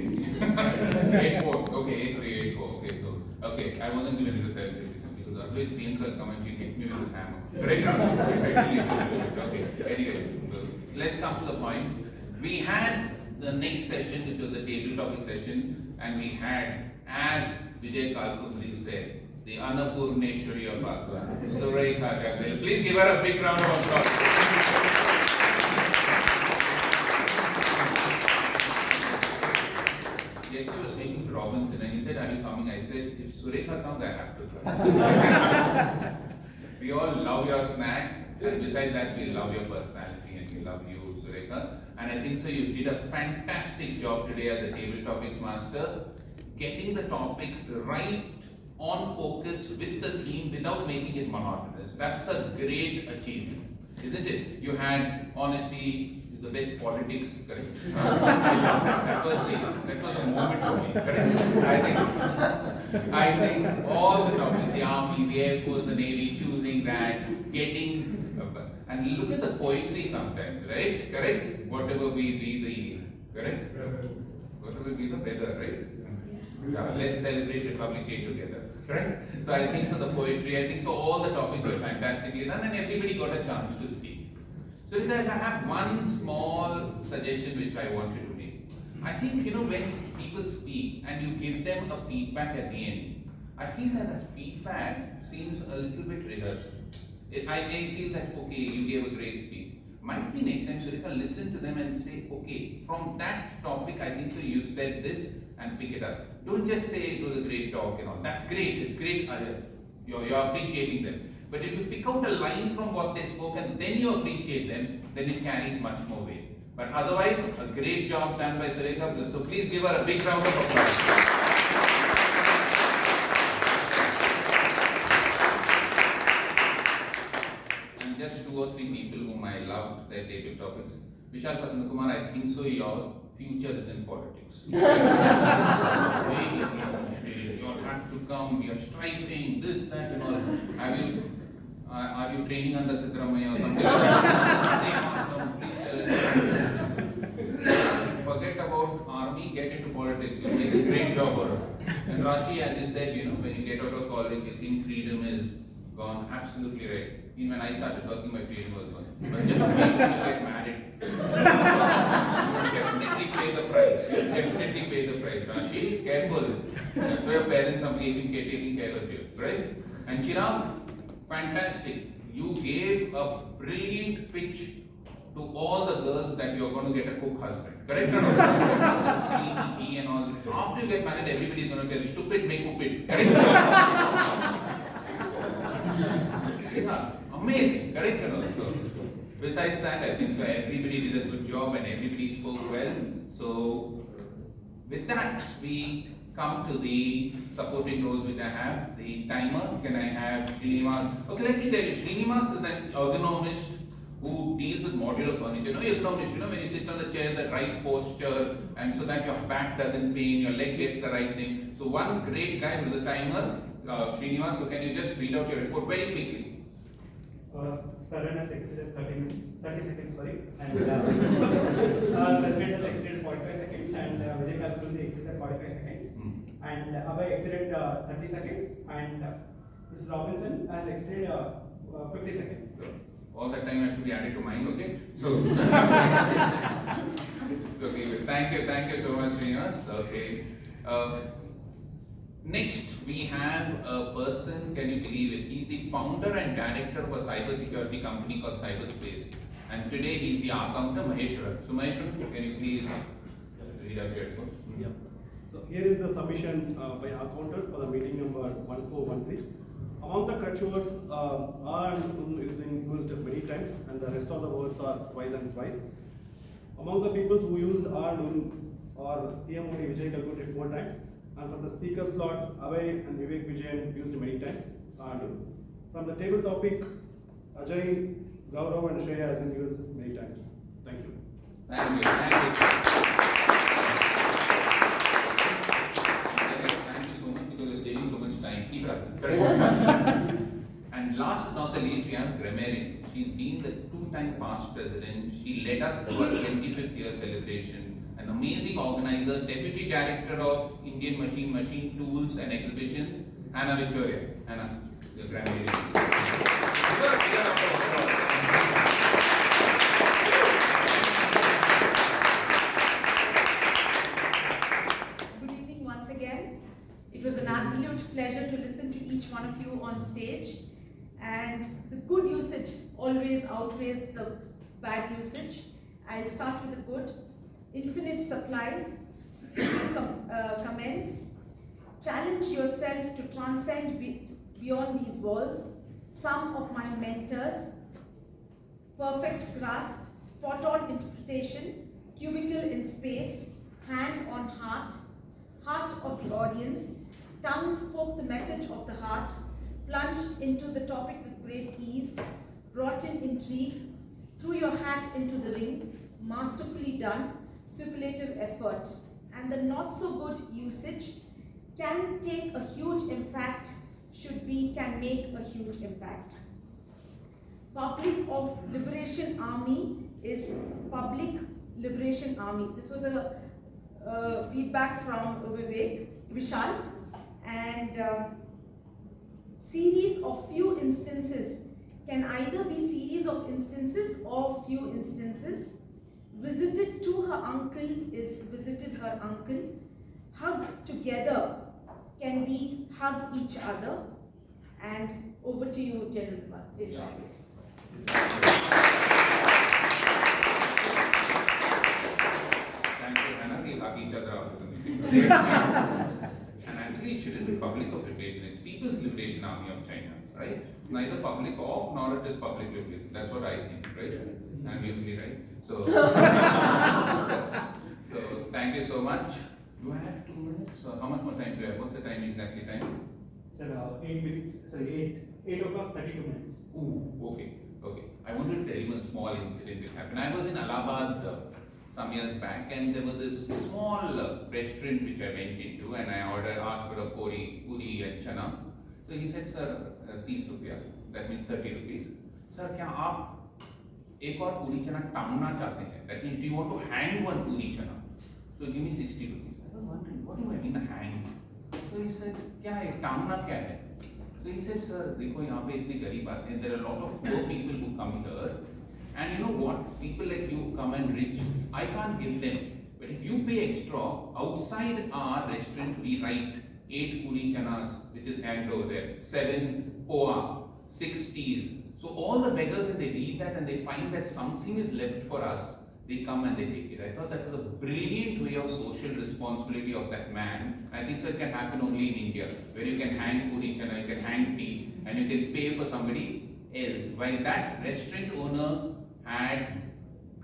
8:04, okay, 8:03, 8:04, okay, so, okay, I wasn't giving you the celebration because otherwise Priyanka will come and she'll hit me with this hammer. Right now, if I really do it. Okay, anyway, so let's come to the point. We had the next session, which was the table topic session, and we had, as Vijay Kalkundri said, the Annapurneshwari of Bhagwan, Surekha Jagdale. Please give her a big round of applause. Yes, she was making Robinson, and he said, "Are you coming?" I said, "If Surekha comes, I have to come." We all love your snacks, and besides that, we love your personality, and we love you, Surekha. And I think so you did a fantastic job today as the table topics master, getting the topics right on focus with the theme without making it monotonous. That's a great achievement, isn't it? You had honesty, the best politics, correct? That was a moment for me, correct? I think all the topics, the army, the air force, the navy, choosing that, getting, and look at the poetry sometimes, right? Correct? Whatever we be the, correct? Whatever be the weather, right? Yeah, let's celebrate Republic Day together, right? So I think so the poetry, I think so all the topics were fantastically done and everybody got a chance to speak. So if I have one small suggestion which I want you to make, I think when people speak and you give them a feedback at the end, I feel that feedback seems a little bit rehearsed. I feel that, okay, you gave a great speech. Might be next time, Surekha, listen to them and say, okay, from that topic, I think so you said this and pick it up. Don't just say it was a great talk, That's great, it's great. You're appreciating them. But if you pick out a line from what they spoke and then you appreciate them, then it carries much more weight. But otherwise, a great job done by Surekha. So please give her a big round of applause. Just 2 or 3 people whom I loved their debate topics. Vishal Kumar, I think so. Your future is in politics. You all have to come. We are striving this, that, and all. Are you training under Siddaramaiah or something? Please tell us. Forget about army. Get into politics. You make a great job. And Rashi, as you said, when you get out of college, you think freedom is gone. Absolutely right. Even when I started working, my freedom was gone. But just wait till you get married. You will definitely pay the price. You will definitely pay the price. Rashi, careful. That's why your parents are taking care of you, right? And Chirag, fantastic. You gave a brilliant pitch to all the girls that you are going to get a cook husband. Correct or not? He and all. After you get married, everybody is going to tell stupid, make stupid. Correct or not? Yeah, amazing. Correct or not? So, besides that, I think so everybody did a good job and everybody spoke well. So, with that, we come to the supporting roles which I have. The timer, can I have Srinivas? Okay, let me tell you, Srinivas is an ergonomist who deals with modular furniture. Ergonomist, when you sit on the chair, the right posture, and so that your back doesn't pain, your leg gets the right thing. So one great guy with the timer, Srinivas, so can you just read out your report very quickly? Taran has exceeded 30 seconds, sorry. And President has exceeded 45 seconds, and Vijay Kalkundri exceeded 45 seconds. And Abhay exceeded 30 seconds, and Mr. Robinson has exceeded 50 seconds. So, all that time has to be added to mine, okay? So, okay, thank you so much, Srinivas. Okay. Next, we have a person, can you believe it? He's the founder and director of a cybersecurity company called Cyberspace. And today he's the accountant, Maheswaran. So Maheswaran, can you please read out your report? Yeah. So here is the submission by our accountant for the meeting number 1413. Among the correct words, are and is being used many times, and the rest of the words are twice and twice. Among the people who use are or Hegemony, Vijay Kalkundri 4 times. And from the speaker slots, Abhay and Vivek Vijayan used many times. From the table topic, Ajay, Gaurav and Shreya has been used many times. Thank you. Thank you. Thank you so much because you're saving so much time. Keep it up. And last but not the least, we have GRAMMARIAN. She's been the 2-time past president. She led us to our 25th year celebration. An amazing organizer, deputy director of Indian Machine Tools and Exhibitions, Anna Victoria. Anna, your GRAMMARIAN. Good evening once again. It was an absolute pleasure to listen to each one of you on stage. And the good usage always outweighs the bad usage. I'll start with the good. Infinite supply, commence, challenge yourself to transcend beyond these walls. Some of my mentors, perfect grasp, spot on interpretation, cubicle in space, hand on heart, heart of the audience, tongue spoke the message of the heart, plunged into the topic with great ease, brought in intrigue, threw your hat into the ring, masterfully done, superlative effort, and the not so good usage can take a huge impact, can make a huge impact. Public of Liberation Army is Public Liberation Army. This was a feedback from Vivek, Vishal, and series of few instances can either be series of instances or few instances. Visited to her uncle is visited her uncle. Hug together can be hug each other. And over to you, General. Yeah. Thank you, Anna. We'll hug each other after the meeting. And actually, it shouldn't be Public of Liberation. It's People's Liberation Army of China, right? Neither public of nor it is public liberation. That's what I think, right? I'm usually right. So, so thank you so much. Do I have 2 minutes? Or how much more time do I have? What's the time exactly? Time? Sir, 8 minutes. Sorry, 8 o'clock, 32 minutes. Ooh, okay, okay. I wanted to tell you one small incident which happened. I was in Allahabad some years back, and there was this small restaurant which I went into, and I asked for a puri and chana. So he said, sir, 30 rupees, that means 30 rupees. Sir, क्या आप एक और पूरी चना टांगना चाहते हैं? That means do you want to hang one puri chana? So give me 60 rupees. I was wondering, what do I mean hang? So he said, क्या है टांगना क्या है? So he said, sir, देखो यहाँ पे इतनी गरीब आते हैं. There are a lot of poor people who come here, and you know what? People like you come and rich. I can't give them. But if you pay extra, outside our restaurant we write 8 puri chanas, which is hanged over there, 7 poha, 6 teas. So all the beggars, when they read that and they find that something is left for us, they come and they take it. I thought that was a brilliant way of social responsibility of that man. I think so it can happen only in India, where you can hang puri chana, you can hang tea, and you can pay for somebody else. While that restaurant owner had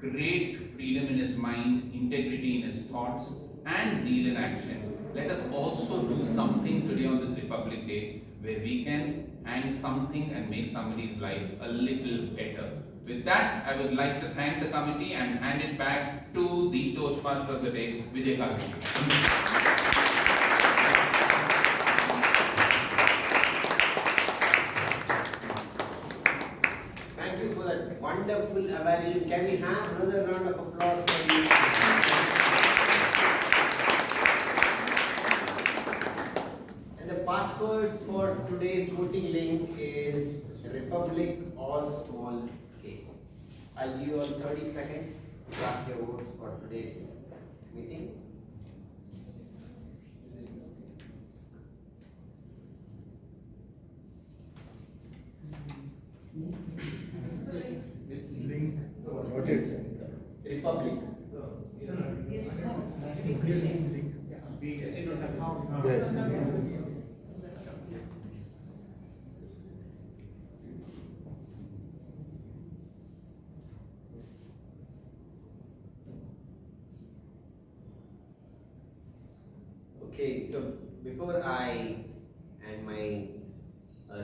great freedom in his mind, integrity in his thoughts, and zeal in action, let us also do something today on this Republic Day where we can hang something and make somebody's life a little better. With that, I would like to thank the committee and hand it back to the Toastmaster of the day, Vijay. Thank you for that wonderful evaluation. Can we have another round of applause for you? And the password for today's voting link is Republic All Small Case. I'll give you all 30 seconds to cast your votes for today's meeting. What is it? Republic. Okay, so before I end my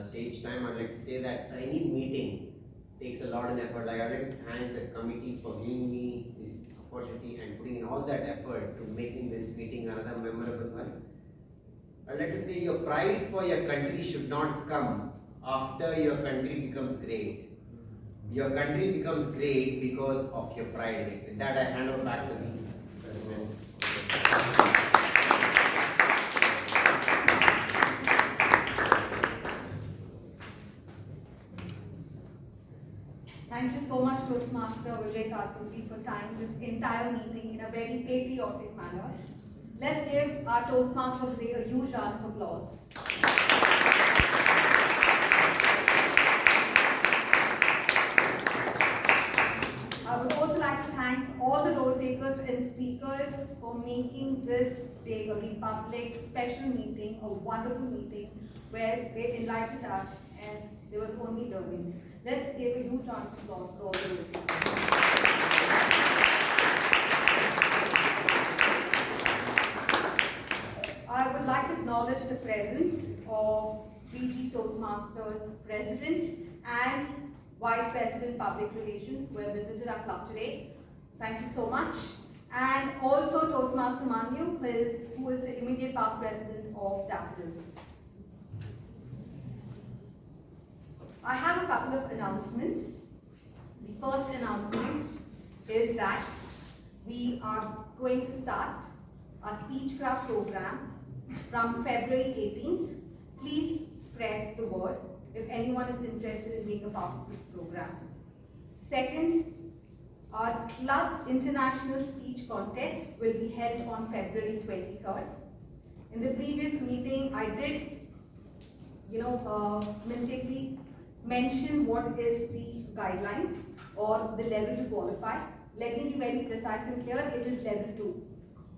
stage time, I'd like to say that any meeting takes a lot of effort. Like, I'd like to thank the committee for giving me this opportunity and putting in all that effort to making this meeting another memorable one. I'd like to say your pride for your country should not come after your country becomes great. Your country becomes great because of your pride in it. With that, I hand over back to the President. Thank you so much, Toastmaster Vijay for tying this entire meeting in a very patriotic manner. Let's give our Toastmaster of the day a huge round of applause. I would also like to thank all the role takers and speakers for making this day a Republic special meeting, a wonderful meeting where they enlightened us and there was only learnings. Let's give a huge round of applause for all the role takers. I would like to acknowledge the presence of BG Toastmasters President and Vice President Public Relations who have visited our club today. Thank you so much. And also Toastmaster Manu, who is the immediate past president of Daffodils. I have a couple of announcements. The first announcement is that we are going to start our Speechcraft program from February 18th. Please spread the word if anyone is interested in being a part of this program. Second, our Club International Speech Contest will be held on February 23rd. In the previous meeting, I did, mistakenly mention what is the guidelines or the level to qualify. Let me be very precise and clear, it is level 2.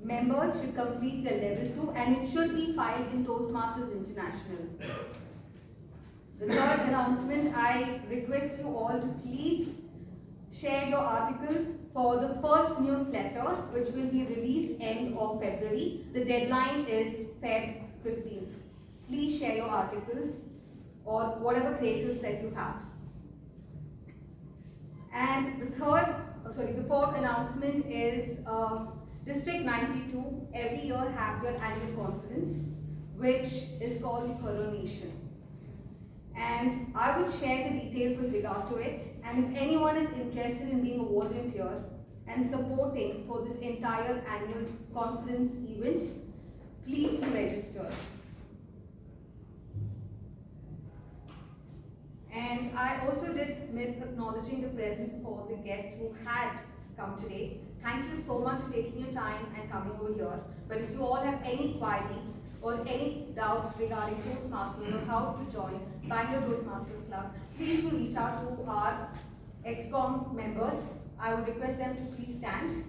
Members should complete the level 2 and it should be filed in Toastmasters International. The third announcement, I request you all to please share your articles for the first newsletter which will be released end of February. The deadline is Feb 15th. Please share your articles or whatever creatives that you have. And the fourth announcement is District 92 every year have their annual conference, which is called the Coronation. And I will share the details with regard to it. And if anyone is interested in being a volunteer and supporting for this entire annual conference event, please do register. And I also did miss acknowledging the presence of all the guests who had come today. Thank you so much for taking your time and coming over here. But if you all have any queries or any doubts regarding Toastmasters or how to join Bangalore Toastmasters Club, please do reach out to our ExCom members. I would request them to please stand.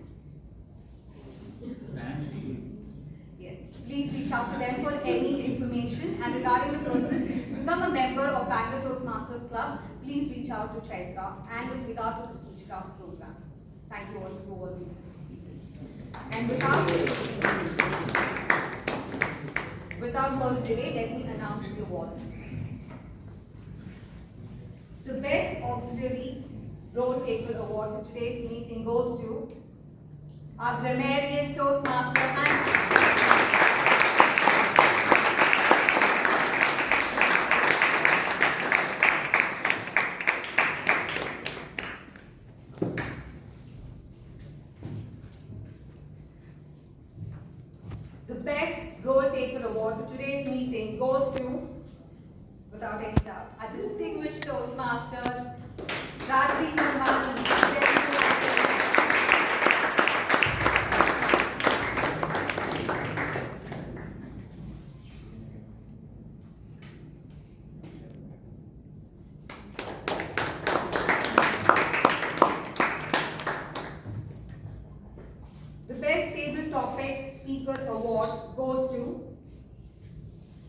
Yes, please reach out to them for any information. And regarding the process, become a member of Bangalore Toastmasters Club, please reach out to Chaitra and with regard to the Speechcraft program. Thank you all for all. And without further delay, let me announce the awards. The Best Auxiliary Role Taker Award for today's meeting goes to our grammarian Toastmaster Naina. The Best Role Taker Award for today's meeting goes to, without any doubt, a distinguished Toastmaster, Rajdeep Manwani. The Best Table Topic Speaker Award goes to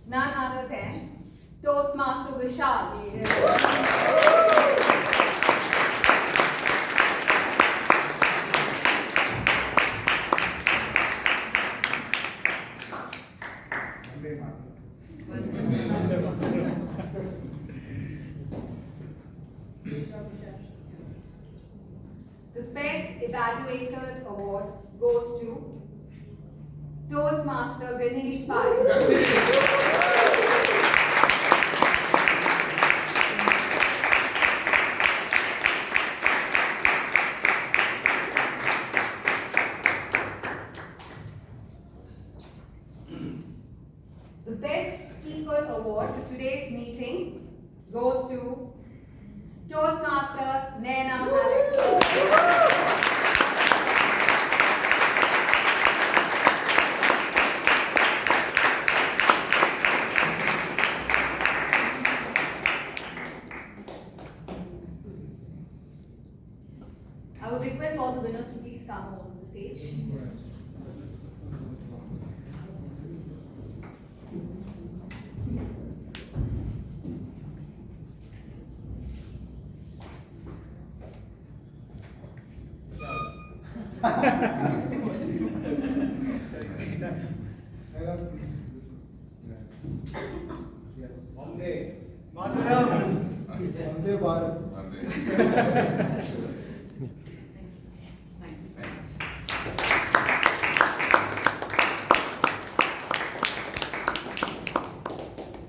none other than Toastmaster Vishal. The Best Evaluator Award goes to Toastmaster Ganesh Pai. The Best Speaker Award for today's meeting goes to Toastmaster Naina. I would request all the winners to please come on the stage. Vande Bharat.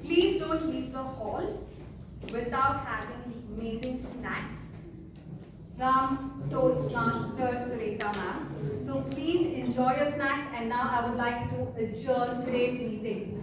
Please don't leave the hall without having amazing snacks from Toastmaster Surekha ma'am. So please enjoy your snacks, and now I would like to adjourn today's meeting.